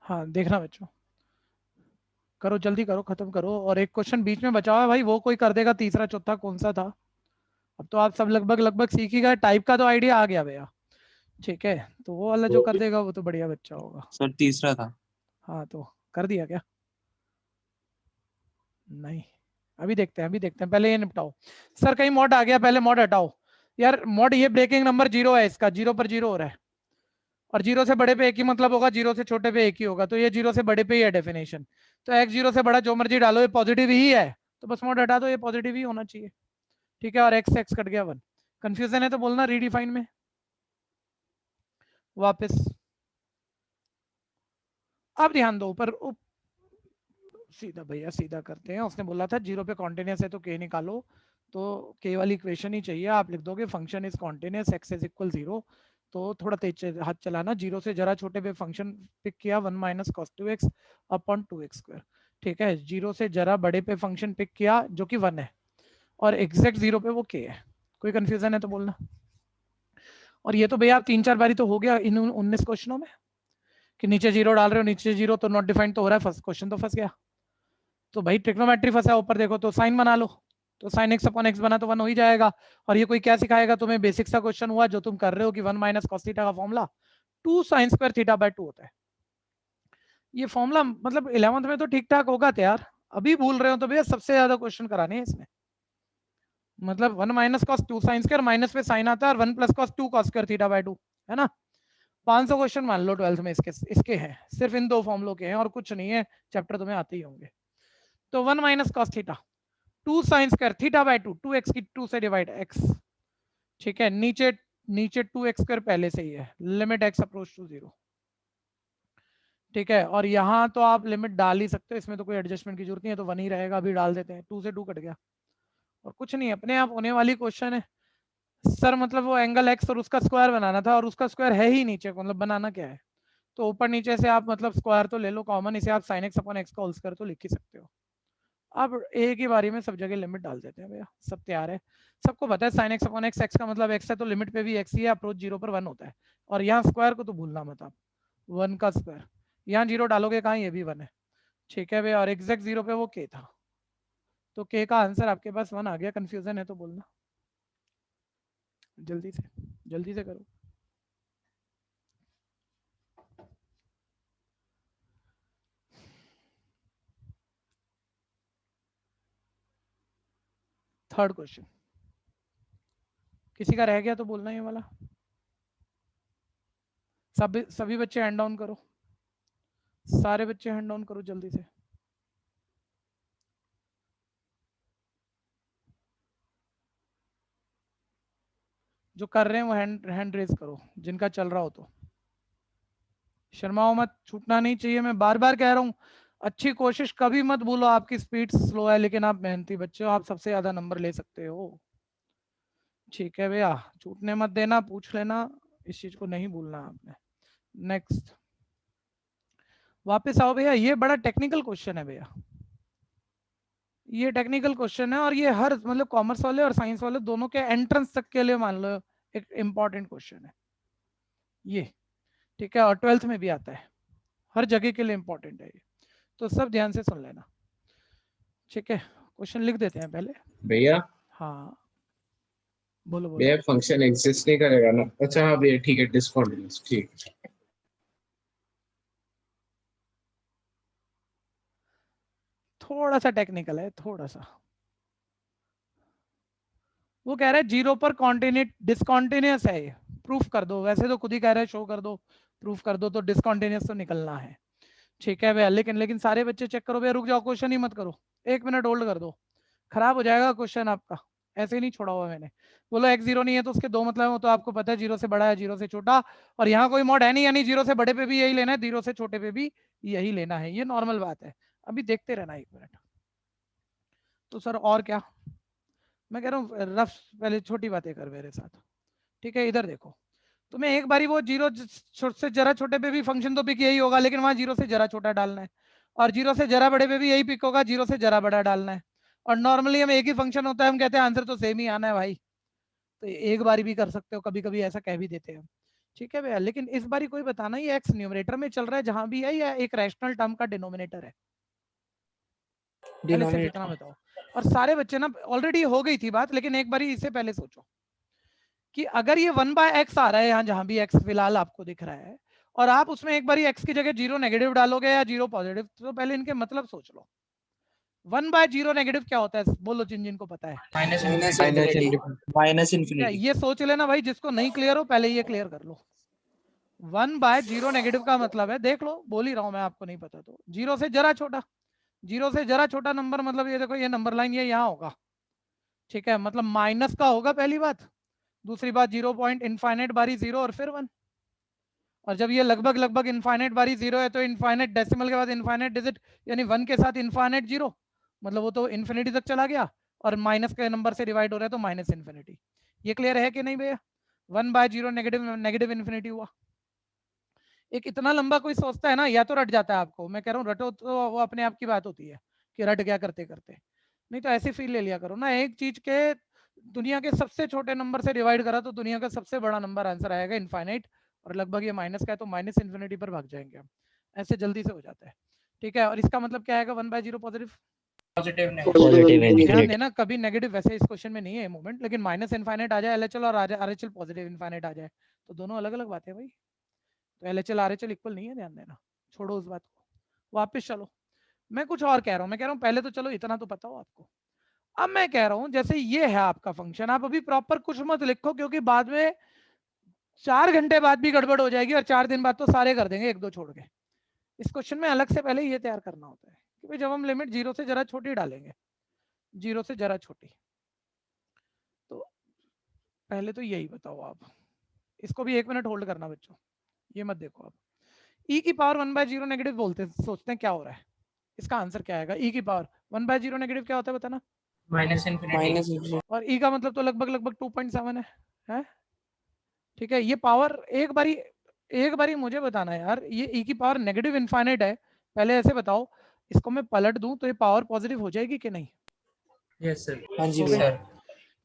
हाँ देखना बच्चों, करो जल्दी करो, खत्म करो, और एक क्वेश्चन बीच में बचा हुआ है भाई, वो कोई कर देगा, तीसरा चौथा कौन सा था? अब तो आप सब लगभग लगभग सीख ही गए, टाइप का तो आइडिया आ गया भैया, ठीक है, तो वो वाला जो कर देगा वो तो बढ़िया बच्चा होगा। सर तीसरा था। हाँ तो कर दिया क्या? नहीं, अभी देखते हैं, अभी देखते हैं, पहले ये निपटाओ। सर कहीं मॉड आ गया, पहले मॉड हटाओ यार, मॉड ये ब्रेकिंग नंबर 0 है, इसका 0 पर 0 हो रहा है, और 0 से बड़े पे एक ही मतलब होगा, 0 से छोटे पे एक ही होगा, तो ये 0 से बड़े पे ही है डेफिनेशन, तो x 0 से बड़ा जो मर्जी डालो, ये पॉजिटिव ही है, तो बस मॉड हटा दो, ये पॉजिटिव ही होना चाहिए, ठीक है, और x x कट गया 1। कंफ्यूजन है तो बोलना रीडिफाइन में। वापस अब ध्यान दो, ऊपर सीधा भैया सीधा करते हैं, उसने बोला था 0 पे कॉन्टिन्यूस है तो k निकालो, तो k वाली इक्वेशन ही चाहिए, आप लिख दोगे function is continuous x is equal 0, तो थोड़ा तेज हाथ चलाना, 0 से जरा छोटे पे फंक्शन पिक किया 1 minus cos 2x upon 2x square, ठीक है, 0 से जरा बड़े पे फंक्शन पिक किया जो कि 1 है, और एग्जैक्ट 0 पे वो k है। कोई कंफ्यूजन है तो बोलना। और ये तो भैया आप 3-4 बारी तो हो गया इन 19 क्वेश्चनों में कि नीचे 0 डाल रहे हो, नीचे 0 तो नॉट डिफाइंड तो हो रहा है, फर्स्ट क्वेश्चन तो फंस गया। तो भाई ट्रिग्नोमेट्री फंसा, ऊपर देखो तो साइन बना लो, तो साइन एक्स अपॉन एक्स बना तो 1 हो ही जाएगा। और ये कोई क्या सिखाएगा तुम्हें, बेसिक सा क्वेश्चन हुआ जो तुम कर रहे हो कि 1 माइनस कॉस थीटा का formula 2 sine square theta by 2 होता है। ये फॉर्मूला मतलब 11th में तो ठीक ठाक होगा यार, अभी भूल रहे हो तो भैया सबसे ज्यादा क्वेश्चन कराने हैं इसमें, मतलब 1 minus cos 2 sine square, minus पे साइन आता है, और 1 plus cos 2 cos square theta by 2, है ना। 500 क्वेश्चन मान लो 12th में इसके हैं, सिर्फ इन 2 फॉर्मूलों के हैं, और कुछ नहीं है, चैप्टर तुम्हें आते ही होंगे। तो 1 minus cos theta 2 sine square theta by 2, 2x की 2 से डिवाइड x, ठीक है, नीचे 2x स्क्वायर पहले से ही है, लिमिट x अप्रोच टू 0, ठीक है, और यहाँ तो आप लिमिट डाल ही सकते हो, इसमें तो कोई एडजस्टमेंट की जरूरत नहीं है, तो 1 ही रहेगा, अभी डाल देते हैं, 2 से 2 कट गया, और कुछ नहीं, अपने आप होने वाली क्वेश्चन है सर। मतलब वो एंगल एक्स और उसका स्क्वायर बनाना था और उसका स्क्वायर है ही नीचे, मतलब बनाना क्या है, तो ऊपर नीचे से आप मतलब स्क्वायर तो ले लो कॉमन, इसे आप साइन एक्स अपॉन एक्स का होल स्क्वायर तो लिख ही सकते हो। अब एक ही बारी में सब जगह लिमिट डाल देते हैं भैया, सब तैयार है, सबको पता है sine x upon x, x का मतलब एक्स है तो लिमिट पे भी एक्स ही है, अप्रोच 0 पर 1 होता है। और यहाँ स्क्वायर को तो भूलना मत आप, 1 का स्क्वायर, यहाँ 0 डालोगे कहाँ, ये भी 1 है, ठीक है भैया। और एग्जैक्ट 0 पे वो के था, तो के का आंसर आपके पास 1 आ गया। कंफ्यूजन है तो बोलना, जल्दी से करो। थर्ड क्वेश्चन, किसी का रह गया तो बोलना ये वाला। सभी बच्चे हैंड डाउन करो, सारे बच्चे हैंड डाउन करो जल्दी से। जो कर रहे हैं वो हैंड रेज करो, जिनका चल रहा हो तो शर्माओ मत, छूटना नहीं चाहिए। मैं बार बार कह रहा हूँ, अच्छी कोशिश कभी मत भूलो। आपकी स्पीड स्लो है लेकिन आप मेहनती बच्चे हो, आप सबसे ज्यादा नंबर ले सकते हो, ठीक है भैया। छूटने मत देना, पूछ लेना, इस चीज को नहीं भूलना आपने। नेक्स्ट, वापस आओ भैया, ये बड़ा टेक्निकल क्वेश्चन है भैया, ये टेक्निकल क्वेश्चन है और ये हर मतलब कॉमर्स वाले और साइंस वाले दोनों के एंट्रेंस तक के लिए मान लो एक इंपॉर्टेंट क्वेश्चन है ये, ठीक है। और 12th में भी आता है, हर जगह के लिए इंपॉर्टेंट है ये, तो सब ध्यान से सुन लेना, ठीक है। क्वेश्चन लिख देते हैं पहले भैया। हाँ बोलो बोलो। भैया फंक्शन एग्जिस्ट नहीं करेगा ना? अच्छा हाँ भैया ठीक है, डिस्कंटिन्यूअस, ठीक है। थोड़ा सा टेक्निकल है, थोड़ा सा। वो कह रहा है 0 पर कॉन्टिन्यूट डिसकॉन्टिन्यूअस है, ये प्रूफ कर दो। वैसे तो खुद ही कह रहा है शो कर दो, प्रूफ कर दो, तो डिसकॉन्टिन्यूअस तो निकलना है, ठीक है भैया। लेकिन सारे बच्चे चेक करो भैया, रुक जाओ, क्वेश्चन ही मत करो, 1 मिनट होल्ड कर दो, खराब हो जाएगा क्वेश्चन आपका। ऐसे ही नहीं छोड़ा हुआ मैंने। बोलो x 0 नहीं है तो उसके दो मतलब है, तो आपको पता है 0 से बड़ा है 0 से छोटा, और यहाँ कोई मॉड है नहीं, यानी 0 से बड़े पे भी यही लेना है, 0 से छोटे पे भी यही लेना है, ये नॉर्मल बात है। अभी देखते रहना 1 मिनट। तो सर और क्या, मैं कह रहा हूँ रफ पहले छोटी बातें कर मेरे साथ, ठीक है। इधर देखो, तुम्हें एक बारी वो 0 से जरा छोटे पे भी फंक्शन तो पिक यही होगा, लेकिन वहां 0 से जरा छोटा डालना है, और 0 से जरा बड़े पे भी यही पिक होगा, 0 से जरा बड़ा डालना है। और नॉर्मली हम एक ही फंक्शन होता है, हम कहते हैं आंसर तो सेम ही आना है भाई, तो एक बारी भी कर सकते हो, कभी कभी ऐसा कह भी देते हैं, ठीक है भैया। लेकिन इस बारी कोई बताना ये एक्स न्यूमरेटर में चल रहा है जहां भी है, या एक रैशनल टर्म का डिनोमिनेटर है, पहले सिर्फ इतना बताओ। और सारे बच्चे ना, ऑलरेडी हो गई थी बात, लेकिन एक बारी इससे पहले सोचो कि अगर ये 1/x आ रहा है यहाँ, जहां भी x फिलहाल आपको दिख रहा है, और आप उसमें एक बारी x की जगह 0 नेगेटिव डालोगे या 0 पॉजिटिव, तो पहले इनके मतलब सोच लो। 1/0 नेगेटिव क्या होता है, बोलो जिनको पता है। Minus infinity. ये सोच लेना भाई, जिसको नहीं क्लियर हो पहले ये क्लियर कर लो। 1/0 नेगेटिव का मतलब है, देख लो, बोल ही रहा हूं मैं, आपको नहीं पता तो 0 से जरा छोटा, 0 से जरा छोटा नंबर मतलब ये देखो, ये नंबर लाइन ये यहाँ होगा, ठीक है, मतलब माइनस का होगा पहली बात। दूसरी बात 0 पॉइंट इनफाइनाइट बारी 0 और फिर 1, और जब ये लगभग इनफाइनाइट बारी 0 है तो इनफाइनाइट डेसिमल के बाद इनफाइनाइट डिजिट, यानी 1 के साथ इनफाइनाइट 0, मतलब वो तो इन्फिनिटी तक चला गया, और माइनस के नंबर से डिवाइड हो रहा है तो माइनस इन्फिनिटी। ये क्लियर है कि नहीं भैया? 1/0 नेगेटिव इन्फिनिटी हुआ। एक इतना लंबा कोई सोचता है ना, या तो रट जाता है आपको, मैं कह रहा हूँ रटो तो वो अपने आप की बात होती है कि रट गया करते करते, नहीं तो ऐसे फील ले लिया करो ना। एक चीज के दुनिया के सबसे छोटे नंबर से डिवाइड करा तो दुनिया का सबसे बड़ा नंबर आंसर आएगा इनफाइनाइट, और लगभग ये माइनस का है तो माइनस इन्फिनिटी पर भाग जाएंगे हम, ऐसे जल्दी से हो जाता है, ठीक है। और इसका मतलब क्या आएगा 1/0 पॉजिटिव, ध्यान देना कभी नेगेटिव वैसे इस क्वेश्चन में नहीं है मूवमेंट, लेकिन माइनस इनफाइनाइट आ जाए एलएचएल और आरएचएल पॉजिटिव इनफाइनाइट आ जाए तो दोनों अलग अलग बातें है भाई, तो एलएचएल आरएचएल इक्वल नहीं है, ध्यान देना, छोड़ो उस बात को, वापस चलो। मैं कुछ और कह रहा हूँ, मैं कह रहा हूँ पहले तो चलो इतना तो पता हो आपको। अब मैं कह रहा हूं जैसे ये है आपका फंक्शन, आप अभी प्रॉपर कुछ मत लिखो, क्योंकि बाद में 4 घंटे बाद भी गड़बड़ हो जाएगी और 4 दिन बाद तो सारे कर देंगे 1-2 छोड़ के। इस क्वेश्चन में अलग से पहले ये तैयार करना होता है कि भाई जब हम लिमिट 0 से जरा छोटी डालेंगे, 0 से जरा छोटी, तो पहले तो यही बताओ आप। इसको भी 1 मिनट होल्ड करना बच्चों, ये मत देखो आप। e की पावर 1/0 नेगेटिव बोलते हैं, सोचते हैं क्या हो रहा है, इसका आंसर क्या आएगा। e की पावर 1/0 नेगेटिव क्या होता है बताना, माइनस इन्फिनिटी माइनस इन्फिनिटी। और ई का मतलब तो लगभग लगभग 2.7 है? ठीक है, ये पावर एक बारी मुझे बताना यार, ये ई की पावर नेगेटिव इनफाइनाइट है, पहले ऐसे बताओ, इसको मैं पलट दूं तो ये पावर पॉजिटिव हो जाएगी कि नहीं? Yes sir. हाँ जी हो भैया। गई।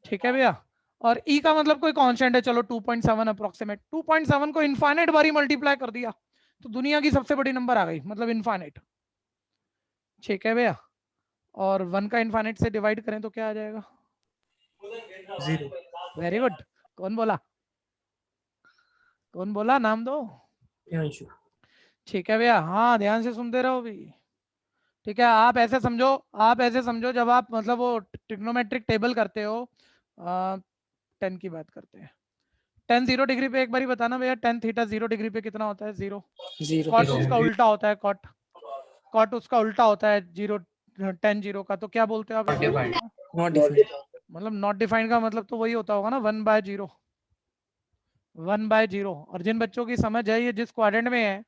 ठीक है भैया, और ई का मतलब कोई कांस्टेंट है, चलो 2.7 अप्रोक्सीमेट, 2.7 को इनफाइनाइट बारी मल्टीप्लाई कर दिया तो दुनिया की सबसे बड़ी नंबर आ गई, मतलब इनफाइनाइट। ठीक है भैया, और 1 का इनफाइनाइट से डिवाइड करें तो क्या आ जाएगा? 0। Very good. कौन बोला नाम दो। प्रियांशु। ठीक है भैया, हाँ ध्यान से सुनते रहो भी। ठीक है, आप ऐसे समझो जब आप मतलब वो ट्रिग्नोमेट्रिक टेबल करते हो, 10 की बात करते हैं, 10 0 डिग्री पे एक बारी बताना भैया, 10 थीटा 0 डिग्री पे कितना होता है? 0। जीरो। कॉट उसका उल्टा होता है, कॉट उसका उल्टा होता है 0, 10 0 का, तो क्या बोलते हो आप इसे? Not defined. मतलब नॉट डिफाइंड का मतलब तो वही होता होगा ना, 1/0, 1/0। और जिन बच्चों की समझ है ये जिस क्वाड्रेंट में है,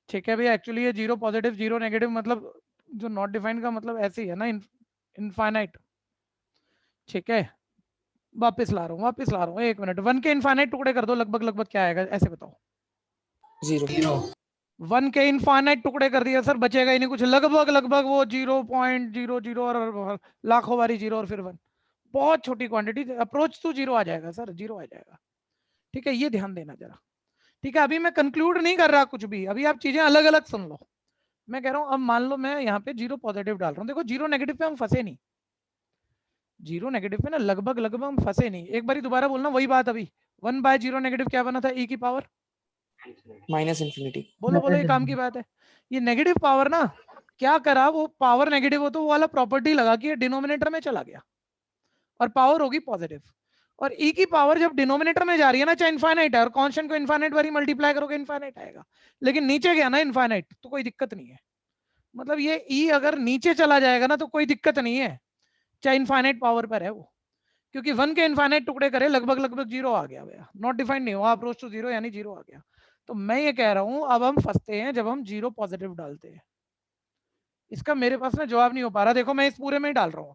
ठीक है भैया, एक्चुअली ये 0 पॉजिटिव 0 नेगेटिव, मतलब जो नॉट डिफाइंड का मतलब ऐसे ही है ना, इनफाइनाइट। ठीक है, वापस ला रहा हूँ 1 मिनट। 1 के इनफाइनाइट टुकड़े कर दो, लगभग लगभग क्या आएगा ऐसे बताओ? जीरो। 1 के इनफाइनाइट टुकड़े कर दिया सर, बचेगा ही नहीं कुछ, लगभग लगभग वो 0.00 और लाखों बारी 0 और फिर 1, बहुत छोटी क्वांटिटी, अप्रोच टू 0 आ जाएगा सर, 0 आ जाएगा। ठीक है, ये ध्यान देना जरा। ठीक है, अभी मैं कंक्लूड नहीं कर रहा कुछ भी, अभी आप चीजें अलग अलग सुन लो। मैं कह रहा हूं अब मान लो मैं यहाँ पे 0 पॉजिटिव डाल रहा हूँ, देखो 0 नेगेटिव पे हम फंसे नहीं, 0 नेगेटिव पे ना लगभग लगभग हम फंसे नहीं। एक बारी दोबारा बोलना वही बात अभी, 1/0 नेगेटिव क्या बना था? ई की पावर माइनस इन्फिनिटी। बोलो, ये काम की बात है। ये नेगेटिव पावर ना क्या करा, वो पावर नेगेटिव हो तो वो वाला प्रॉपर्टी लगा कि ये डिनोमिनेटर में चला गया और पावर होगी पॉजिटिव। और ई की पावर जब डिनोमिनेटर में जा रही है ना, चाहे इनफाइनाइट है, और कांस्टेंट को इनफाइनाइट बारी मल्टीप्लाई करोगे इनफाइनाइट आएगा, लेकिन नीचे गया ना इनफाइनाइट तो कोई दिक्कत नहीं है। मतलब ये ई अगर नीचे चला जाएगा ना तो कोई दिक्कत नहीं है, चाहे इनफाइनाइट पावर पर है वो, क्योंकि 1 के इनफाइनाइट टुकड़े करे लगभग लगभग 0 आ गया भैया, नॉट डिफाइंड नहीं हुआ, अप्रोच टू 0 यानी 0 आ गया। तो मैं ये कह रहा हूं अब हम फंसते हैं जब हम 0 पॉजिटिव डालते हैं। इसका मेरे पास ना जवाब नहीं हो पा रहा, देखो मैं इस पूरे में ही डाल रहा हूँ।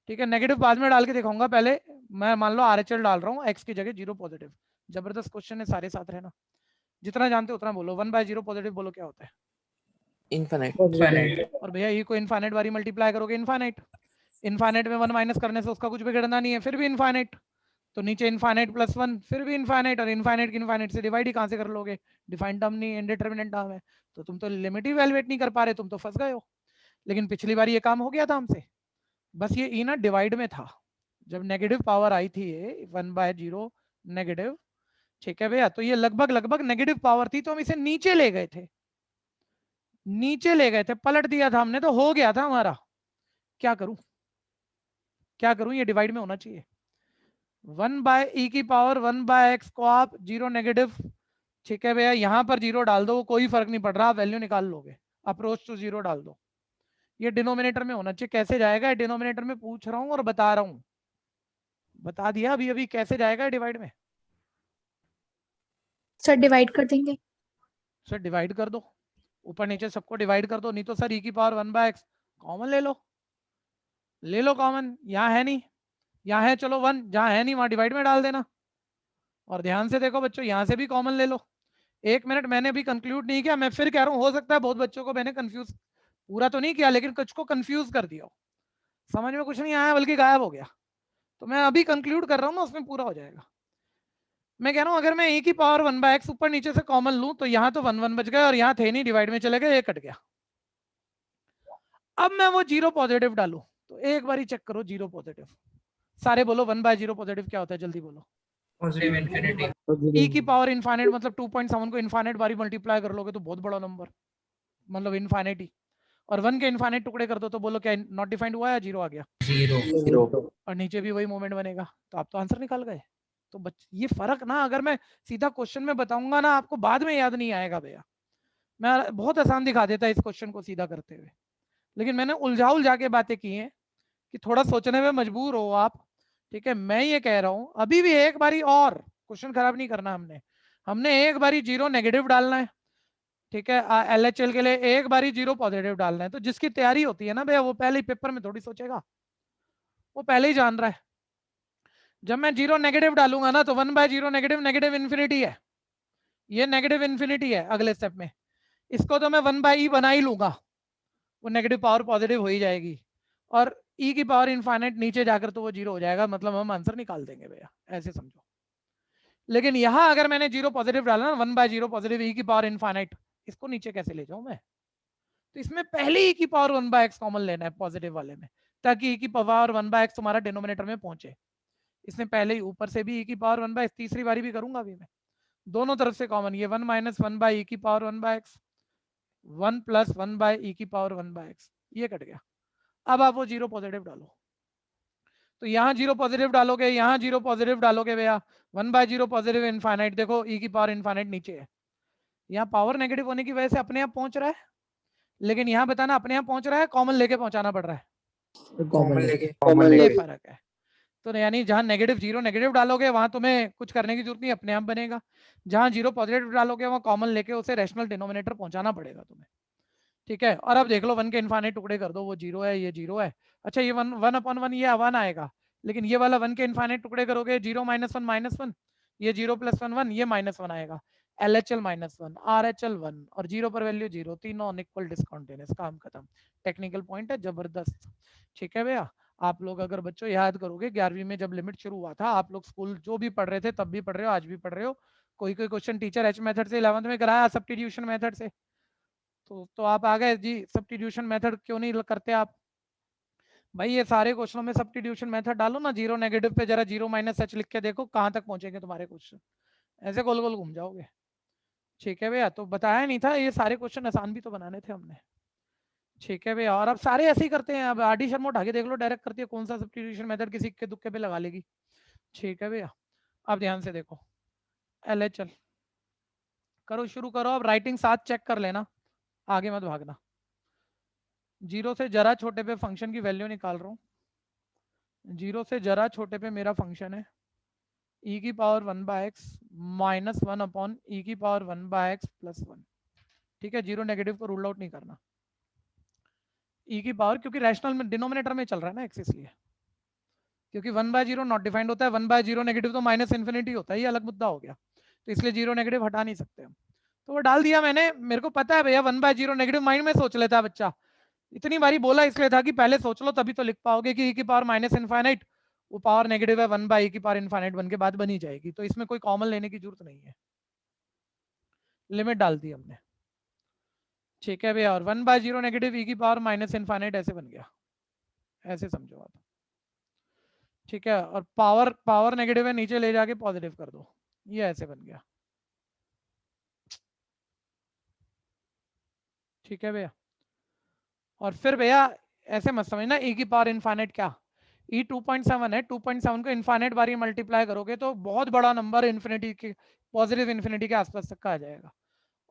ठीक है, नेगेटिव बाद में डाल के दिखाऊंगा, पहले मैं मान लो RHL डाल रहा हूँ, x की जगह 0 पॉजिटिव। जबरदस्त क्वेश्चन है, सारे साथ रहना, जितना जानते हो उतना बोलो। 1/0 पॉजिटिव बोलो क्या होता है? इनफाइनाइट। और भैया ये को इनफाइनाइट बारी मल्टीप्लाई करोगे इनफाइनाइट, इनफाइनाइट में 1 माइनस करने से उसका कुछ बिगड़ना नहीं है, फिर भी इनफाइनाइट, तो नीचे इनफाइनाइट प्लस 1 फिर भी इनफाइनाइट, और इनफाइनाइट की इनफाइनाइट से डिवाइड ही कहां से कर लोगे? डिफाइंड टर्म नहीं, इंडिटरमिनेट टर्म है, तो तुम तो लिमिट ही इवैल्यूएट नहीं कर पा रहे, तुम तो फंस गए हो। लेकिन पिछली बार ये काम हो गया था हमसे, बस ये ई ना डिवाइड में था, जब नेगेटिव पावर आई थी ये 1/0 नेगेटिव। ठीक है भैया, तो ये लगभग लगभग नेगेटिव पावर थी, तो हम इसे नीचे ले गए थे, पलट दिया था हमने, तो हो गया था हमारा। क्या करूं, ये डिवाइड में होना चाहिए। 1/e की पावर 1/x को आप 0 नेगेटिव, ठीक है भैया, यहां पर 0 डाल दो, कोई फर्क नहीं पड़ रहा, आप वैल्यू निकाल लोगे, अप्रोच टू 0 डाल दो। ये डिनोमिनेटर में होना चाहिए, कैसे जाएगा डिनोमिनेटर में पूछ रहा हूं और बता रहा हूं, बता दिया अभी अभी कैसे जाएगा डिवाइड में। सर डिवाइड कर देंगे। सर डिवाइड कर दो, ऊपर नीचे सबको डिवाइड कर दो, नहीं तो सर e की पावर 1/x कॉमन ले लो कॉमन, यहाँ है नहीं, यहाँ है, चलो 1, जहाँ है नहीं वहां डिवाइड में डाल देना। और ध्यान से देखो बच्चों, यहाँ से भी कॉमन ले लो। 1 मिनट, मैंने अभी कंक्लूड नहीं किया, मैं फिर कह रहा हूँ, हो सकता है बहुत बच्चों को मैंने कंफ्यूज, पूरा तो नहीं किया लेकिन कुछ को कंफ्यूज कर दिया, समझ में कुछ नहीं आया बल्कि गायब हो गया, तो मैं अभी कंक्लूड कर रहा हूँ ना, उसमें पूरा हो जाएगा। मैं कह रहा हूँ अगर मैं e की पावर 1/x ऊपर नीचे से कॉमन लूं तो यहाँ तो 1 1 बच गए, और यहाँ थे नहीं, डिवाइड में चले गए, ये कट गया। अब मैं वो 0 पॉजिटिव डालू तो एक बार ही चेक करो 0 पॉजिटिव, सारे बोलो 1/0 पॉजिटिव क्या होता है, जल्दी बोलो। Positive infinity. e की पावर इनफाइनाइट मतलब 2.7 को इनफाइनाइट बारी मल्टीप्लाई कर लोगे तो बहुत बड़ा नंबर, मतलब इनफाइनाइटी, और 1 के इनफाइनाइट टुकड़े कर दो तो बोलो क्या नॉट डिफाइंड हुआ या 0 आ गया? 0। और नीचे भी वही मोमेंट बनेगा, तो आप तो आंसर निकाल गए। तो ये फर्क ना, अगर मैं सीधा क्वेश्चन में बताऊंगा ना, आपको बाद में याद नहीं आएगा भैया। मैं बहुत आसान दिखा देता इस क्वेश्चन को सीधा करते हुए, लेकिन मैंने उलझा के बातें की हैं कि थोड़ा सोचने में मजबूर हो आप। ठीक है, मैं ये कह रहा हूं अभी भी एक बारी और क्वेश्चन खराब नहीं करना, हमने एक बारी 0 नेगेटिव डालना है, ठीक है, LHL के लिए एक बारी 0 पॉजिटिव डालना है। तो जिसकी तैयारी होती है ना भैया, वो पहले ही पेपर में थोड़ी सोचेगा, वो पहले ही जान रहा है। जब मैं जीरो नेगेटिव डालूंगा ना तो 1/0 नेगेटिव नेगेटिव इन्फिनिटी है, ये नेगेटिव इन्फिनिटी है अगले स्टेप में। इसको तो मैं 1/e बना ही लूंगा, वो नेगेटिव पावर पॉजिटिव हो ही जाएगी, और e की पावर इनफाइनाइट नीचे जाकर तो वो जीरो हो जाएगा, मतलब हम आंसर निकाल देंगे भैया, ऐसे समझो। लेकिन यहां अगर मैंने जीरो पॉजिटिव डाला ना, 1/0 पॉजिटिव e की पावर इनफाइनाइट, इसको नीचे कैसे ले जाऊं मैं? तो इसमें पहले e की पावर 1/x कॉमन लेना है पॉजिटिव वाले में, ताकि e की पावर 1/x तुम्हारा डिनोमिनेटर में पहुंचे। इसमें पहले ही ऊपर से भी e की पावर 1/x, तीसरी बारी भी करूंगा अभी मैं, दोनों तरफ से कॉमन, ये 1 - 1/e की पावर 1/x, 1 + 1/e की पावर 1/x, ये कट गया। अब आप वो जीरो पॉजिटिव डालो, तो यहाँ जीरो पॉजिटिव डालोगे, यहाँ जीरो पॉजिटिव डालोगे भैया, 1/0 पॉजिटिव इनफाइनाइट, देखो e की पावर इनफाइनाइट नीचे है, यहाँ पावर नेगेटिव होने की वजह से अपने आप पहुंच रहा है, लेकिन यहाँ बताना अपने आप पहुंच रहा है, कॉमन लेके पहुंचाना पड़ रहा है, कॉमन लेके ये फर्क है। तो यानी जहां नेगेटिव जीरो नेगेटिव डालोगे वहां तुम्हें कुछ करने की जरूरत नहीं, अपने आप बनेगा। जहां जीरो पॉजिटिव डालोगे वहां कॉमन लेके उसे रैशनल डिनोमिनेटर पहुंचाना पड़ेगा तुम्हें, ठीक है। और अब देख लो 1 के इनफाइनाइट टुकड़े कर दो, वो जीरो है, ये जीरो है, अच्छा ये 1/1 ये 1 आएगा, लेकिन ये वाला 1 के इनफाइनाइट टुकड़े करोगे, 0 - 1 - 1, ये 0 + 1 1, ये -1 आएगा, LHL -1, RHL 1, और जीरो पर वैल्यू जीरो, तीनों अनइक्वल डिस्कंटिन्यूअस, काम खत्म। टेक्निकल पॉइंट है जबरदस्त, ठीक है भैया। आप लोग अगर बच्चों याद करोगे 11वीं में जब लिमिट शुरू हुआ था, आप लोग स्कूल जो भी पढ़ रहे थे तब भी पढ़ रहे हो, आज भी पढ़ रहे हो, कोई कोई क्वेश्चन टीचर एच मेथड से 11th में कराया, सब्स्टिट्यूशन मेथड से, तो आप आ गए जी, सब्स्टिट्यूशन मेथड क्यों नहीं करते आप भाई? ये सारे क्वेश्चनों में सब्स्टिट्यूशन मेथड डालो ना, जीरो नेगेटिव पे जरा 0 - h लिख के देखो कहां तक पहुंचेंगे तुम्हारे क्वेश्चन, ऐसे गोल गोल घूम जाओगे, ठीक है भैया। तो बताया नहीं था, ये सारे क्वेश्चन आसान भी तो बनाने थे हमने, ठीक है भैया। और अब सारे ऐसे ही करते हैं, अब आरडी शर्मा उठा के देख लो डायरेक्ट करती है, कौन सा सब्स्टिट्यूशन मेथड किसी के दुक्के पे लगा लेगी, ठीक है भैया। अब ध्यान से देखो, LHL करो, शुरू करो, अब राइटिंग साथ चेक कर लेना, आगे मत भागना। जीरो से जरा छोटे पे फंक्शन की वैल्यू निकाल रहा हूँ, जीरो से जरा छोटे पे मेरा फंक्शन है e की पावर 1/x - 1 / e की पावर 1/x + 1, ठीक है। जीरो नेगेटिव को रूल आउट नहीं करना, e की पावर, क्योंकि रैशनल में डिनोमिनेटर में चल रहा है ना x, इसलिए, क्योंकि 1/0 नॉट डिफाइंड होता है, 1/0 नेगेटिव तो -∞ होता है, ये अलग मुद्दा हो गया, तो इसलिए जीरो नेगेटिव हटा नहीं सकते हम, तो वो डाल दिया मैंने। मेरे को पता है भैया 1/0 नेगेटिव माइंड में सोच लेता है बच्चा, इतनी बारी बोला इसलिए था कि पहले सोच लो तभी तो लिख पाओगे कि e की पावर -∞, वो पावर नेगेटिव है, 1/e की पावर इनफाइनाइट 1 के बाद बनी जाएगी, तो इसमें कोई कॉमन लेने की जरूरत नहीं है, लिमिट डाल दी हमने, ठीक है भैया। और 1/0 नेगेटिव e की पावर -∞ ऐसे बन गया, ऐसे समझो आप, ठीक है। और पावर नेगेटिव है, नीचे ले जाके पॉजिटिव कर दो, ये ऐसे बन गया, ठीक है भैया। और फिर भैया ऐसे मत समझना e की पावर इनफाइनाइट क्या, e 2.7 है, 2.7 को इनफाइनाइट बारी मल्टीप्लाई करोगे तो बहुत बड़ा नंबर इन्फिनिटी के, पॉजिटिव इन्फिनिटी के आसपास तक का आ जाएगा।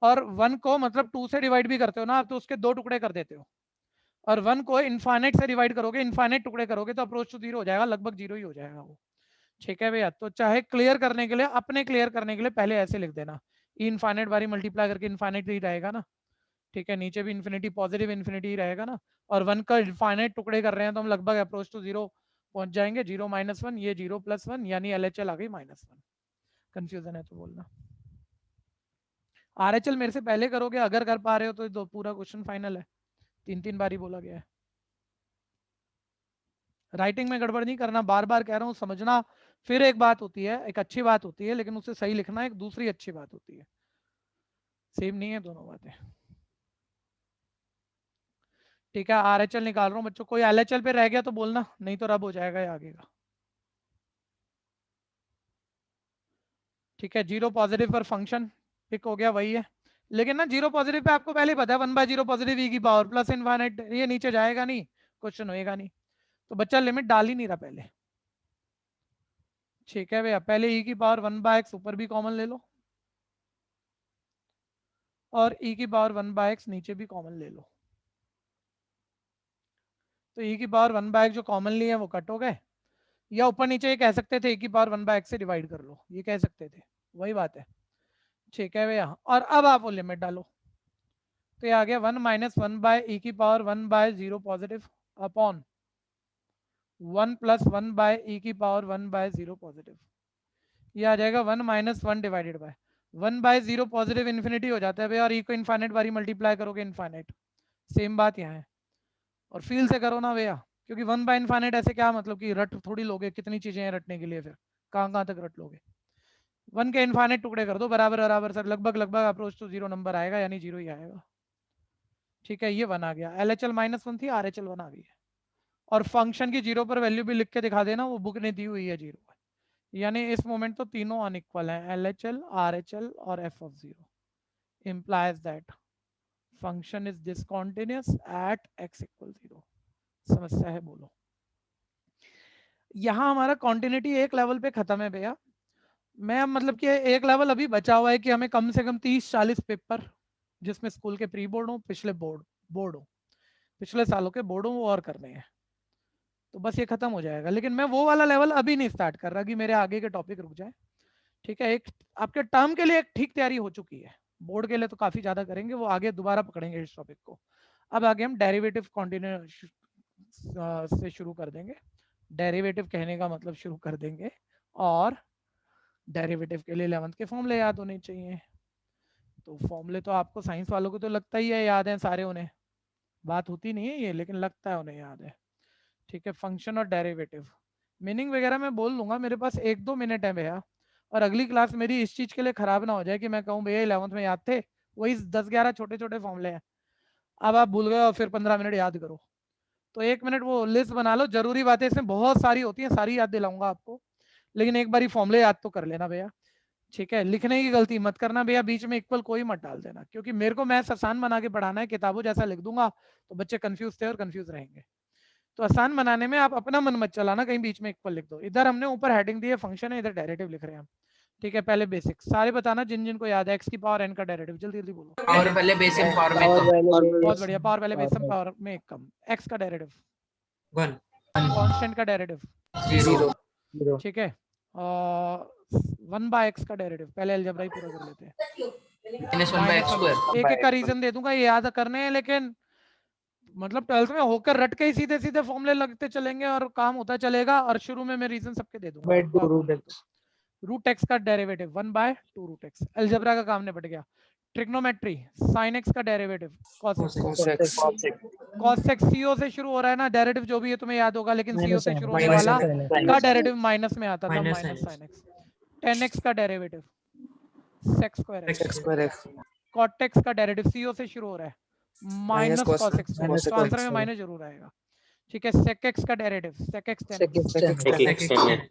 और 1 को मतलब 2 से डिवाइड भी करते हो ना आप, तो उसके 2 टुकड़े कर देते हो, और 1 को इनफाइनाइट से डिवाइड करोगे, इनफाइनाइट टुकड़े करोगे तो अप्रोच टू जीरो हो जाएगा, लगभग जीरो ही हो जाएगा वो, ठीक है भैया। तो चाहे क्लियर करने के लिए, अपने क्लियर करने के लिए पहले ऐसे लिख देना, ई इनफाइनाइट बारी मल्टीप्लाई करके इनफाइनाइट ही रहेगा ना, ठीक है, नीचे भी इन्फिनिटी, पॉजिटिव इन्फिनिटी ही रहेगा ना, और 1 का इनफाइनाइट टुकड़े कर रहे हैं तो हम लगभग अप्रोच टू जीरो पहुंच जाएंगे, 0 - 1, ये 0 + 1, यानी LHL आ गई -1, कंफ्यूजन है तो बोलना। RHL मेरे से पहले करोगे, अगर कर पा रहे हो तो पूरा क्वेश्चन फाइनल है, 3 बारी बोला गया है। राइटिंग में गड़बड़ नहीं करना, बार बार कह रहा हूँ, समझना फिर एक बात होती है, एक अच्छी बात होती है, लेकिन उसे सही लिखना एक दूसरी अच्छी बात होती है, सेम नहीं है दोनों बातें, ठीक है। RHL निकाल रहा हूँ बच्चों, कोई LHL पे रह गया तो बोलना, नहीं तो रब हो जाएगा ये आगे का, ठीक है। जीरो पॉजिटिव पर फंक्शन पिक हो गया, वही है, लेकिन ना जीरो पॉजिटिव पे आपको पहले ही पता है 1/0 पॉजिटिव e की पावर प्लस इनफाइनाइट, ये नीचे जाएगा नहीं, क्वेश्चन होएगा नहीं, तो बच्चा लिमिट डाल ही नहीं रहा पहले, ठीक है भैया। पहले e की पावर 1/x ऊपर भी कॉमन ले लो, और e की पावर 1/x नीचे भी कॉमन ले लो, तो e की पावर 1/x जो कॉमन ली है वो कट हो गए, या ऊपर नीचे ये कह सकते थे e की पावर 1/x से डिवाइड कर लो, ये कह सकते थे, वही बात है, ठीक है भैया। और अब आप वो लिमिट डालो, तो ये आ गया 1 - 1/e की power 1/0 positive upon 1 plus 1 by E की पावर 1 बाय 0 पॉजिटिव, ये आ जाएगा 1 माइनस 1 डिवाइडेड बाय 1 बाय 0 पॉजिटिव इन्फिनिटी हो जाता है भैया, और ई को इनफाइनाइट बारी मल्टीप्लाई करोगे इनफाइनाइट, सेम बात यहाँ है। और फील से करो ना भैया, क्योंकि 1 बाय इनफाइनाइट ऐसे क्या मतलब कि रट थोड़ी लोगे, कितनी चीजें हैं रटने के लिए, फिर कहाँ तक रट लोगे। 1 के इनफाइनाइट टुकड़े कर दो, बराबर बराबर सर लगभग लगभग अप्रोच टू 0 नंबर आएगा, यानी 0 ही आएगा। ठीक है, ये 1 आ गया, LHL -1 थी, RHL 1 आ गई है। और फंक्शन की 0 पर वैल्यू भी लिख के दिखा देना, वो बुक ने दी हुई है 0, यानी इस मोमेंट तो तीनों अनइक्वल हैं, LHL, RHL और f of 0, implies that function is discontinuous at x equal 0। समस्या है, बोलो। यहाँ हमारा कॉन्टिन्यूटी एक लेवल पे खत्म है भैया। मैं अब मतलब कि एक लेवल अभी बचा हुआ है कि हमें कम से कम 30-40 पेपर, जिसमें स्कूल के प्री बोर्ड हो, पिछले बोर्ड हो, पिछले सालों के बोर्ड हो, वो और करने हैं, तो बस ये खत्म हो जाएगा। लेकिन मैं वो वाला लेवल अभी नहीं स्टार्ट कर रहा कि मेरे आगे के टॉपिक रुक जाए। ठीक है, एक आपके टर्म के लिए एक ठीक तैयारी हो चुकी है, बोर्ड के लिए तो काफी ज्यादा करेंगे, वो आगे दोबारा पकड़ेंगे इस टॉपिक को। अब आगे हम डेरिवेटिव कॉन्टिन्यू से शुरू कर देंगे, डेरिवेटिव कहने का मतलब शुरू कर देंगे, और डेरिवेटिव के लिए 11th के फॉर्मूले याद होने चाहिए। तो फॉर्मूले तो आपको साइंस वालों को तो लगता ही है याद है सारे, उन्हें बात होती नहीं है ये, लेकिन लगता है उन्हें याद है। ठीक है, फंक्शन और डेरिवेटिव मीनिंग वगैरह मैं बोल लूंगा, मेरे पास 1-2 मिनट है भैया, और अगली क्लास मेरी इस चीज के लिए खराब ना हो जाए कि मैं कहूँ भैया 11th में याद थे, वही 10-11 छोटे छोटे फॉर्मूले हैं, अब आप भूल गए और फिर 15 मिनट याद करो। तो 1 मिनट वो लिस्ट बना लो, जरूरी बातें इसमें बहुत सारी होती हैं, सारी याद दिलाऊंगा आपको, लेकिन एक बारी फॉर्मूले याद तो कर लेना भैया। ठीक है, लिखने की गलती मत करना भैया, बीच में इक्वल कोई मत डाल देना, क्योंकि मेरे को मैथ्स आसान बना के पढ़ाना है, किताबों जैसा लिख दूंगा तो बच्चे कंफ्यूज थे और कंफ्यूज रहेंगे। तो आसान बनाने में आप अपना मन मत चलाना, कहीं बीच में इक्वल लिख दो। इधर हमने ऊपर हेडिंग दी है फंक्शन है, इधर डेरिवेटिव लिख रहे हैं हम। ठीक है, पहले बेसिक सारे बताना जिन जिन को याद है, x की पावर n का डेरिवेटिव, जल्दी जल्दी बोलो। और पहले बेस एंड पावर में कम। बहुत बढ़िया, पावर पहले बेस एंड पावर में एक कम। x का डेरिवेटिव 1 कांस्टेंट का डेरिवेटिव 0। ठीक है, 1 बाय x का डेरिवेटिव, पहले अलजेब्रा ही पूरा कर लेते हैं। -1/x²। एक एक का रीजन दे दूंगा, ये याद करने हैं, लेकिन मतलब 12th में होकर रट के ही सीधे सीधे फॉर्मूले लगते चलेंगे और काम होता चलेगा, और शुरू में मैं रीजन सबके दे दूंगा। रूट एक्स का डेरिवेटिव 1/2 रूट एक्स, अलजेब्रा का काम निपट गया। ट्रिग्नोमेट्री साइन एक्स का derivative cos x cos x CO से शुरू हो रहा है ना, डेरिवेटिव जो भी है तुम्हें याद होगा, लेकिन सीओ से शुरू होने वाला का डेरिवेटिव माइनस में आता था, minus sine X. Tan X का derivative sec square X. Cot X का डेरिवेटिव सीओ से शुरू हो रहा है, माइनस कॉस एक्स, तो आंसर में माइनस जरूर आएगा। ठीक है, सेक एक्स का डेरिवेटिव सेक एक्स टेन।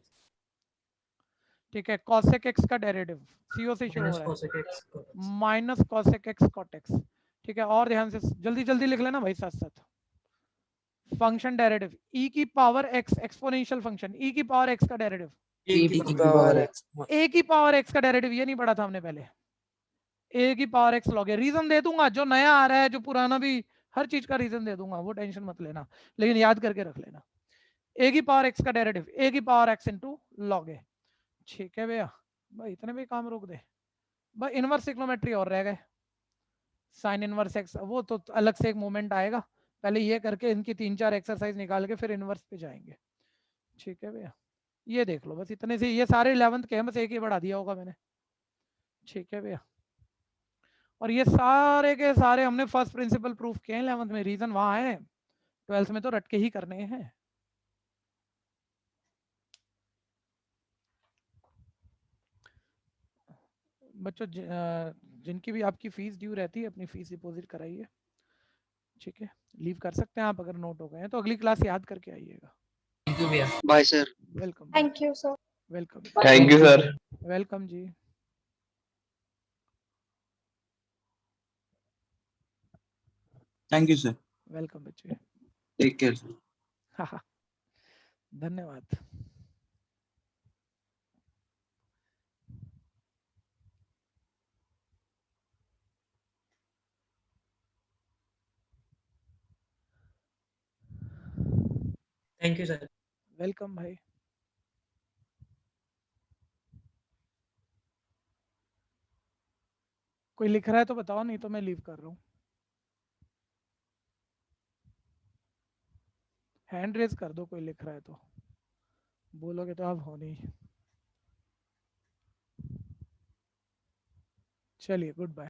ठीक है, कॉसेक एक्स का डेरिवेटिव सीओ से शुरू हो रहा है, minus cosec X cot X. ठीक है, और ध्यान से जल्दी जल्दी लिख लेना भाई साथ साथ। फंक्शन डेरिवेटिव e की power x, exponential function e की पावर x का डेरिवेटिव e की पावर x, a की पावर x का डेरिवेटिव, ये नहीं पढ़ा था हमने पहले, a की पावर x लॉग। रीजन दे दूंगा, जो नया आ रहा है, जो पुराना भी, हर चीज का रीजन दे दूंगा, वो टेंशन मत लेना, लेकिन याद करके रख लेना। a की पावर x का डेरिवेटिव a की power x into log a। ठीक है भैया, भाई इतने भी काम रोक दे भाई। इनवर्स ट्रिग्नोमेट्री और रह गए, साइन इनवर्स एक्स, वो तो अलग से एक मोमेंट आएगा, पहले ये करके इनकी 3-4 एक्सरसाइज निकाल के फिर इनवर्स पे जाएंगे। ठीक है भैया, ये देख लो बस इतने से, ये सारे 11th के हैं, बस एक ही बढ़ा दिया होगा मैंने। ठीक है भैया, और ये सारे के सारे हमने फर्स्ट प्रिंसिपल प्रूफ किए हैं 11th में, रीजन वहां है, 12th में तो रट के ही करने हैं। बच्चों जिनकी भी आपकी फीस ड्यू रहती है, अपनी फीस डिपॉजिट कराइए। ठीक है, लीव कर सकते हैं आप अगर नोट हो गए हैं, तो अगली क्लास याद करके आइएगा। थैंक यू भैया। Bye sir. Welcome. Thank you, sir. Welcome. Thank you sir. Welcome जी। Thank you sir. वेलकम बच्चे। Take care sir. हाँ हाँ, धन्यवाद। Thank you sir. वेलकम भाई। कोई लिख रहा है तो बताओ, नहीं तो मैं लीव कर रहा हूँ। हैंड रेज कर दो, कोई लिख रहा है तो बोलोगे तो आप हो नहीं। चलिए गुड बाय।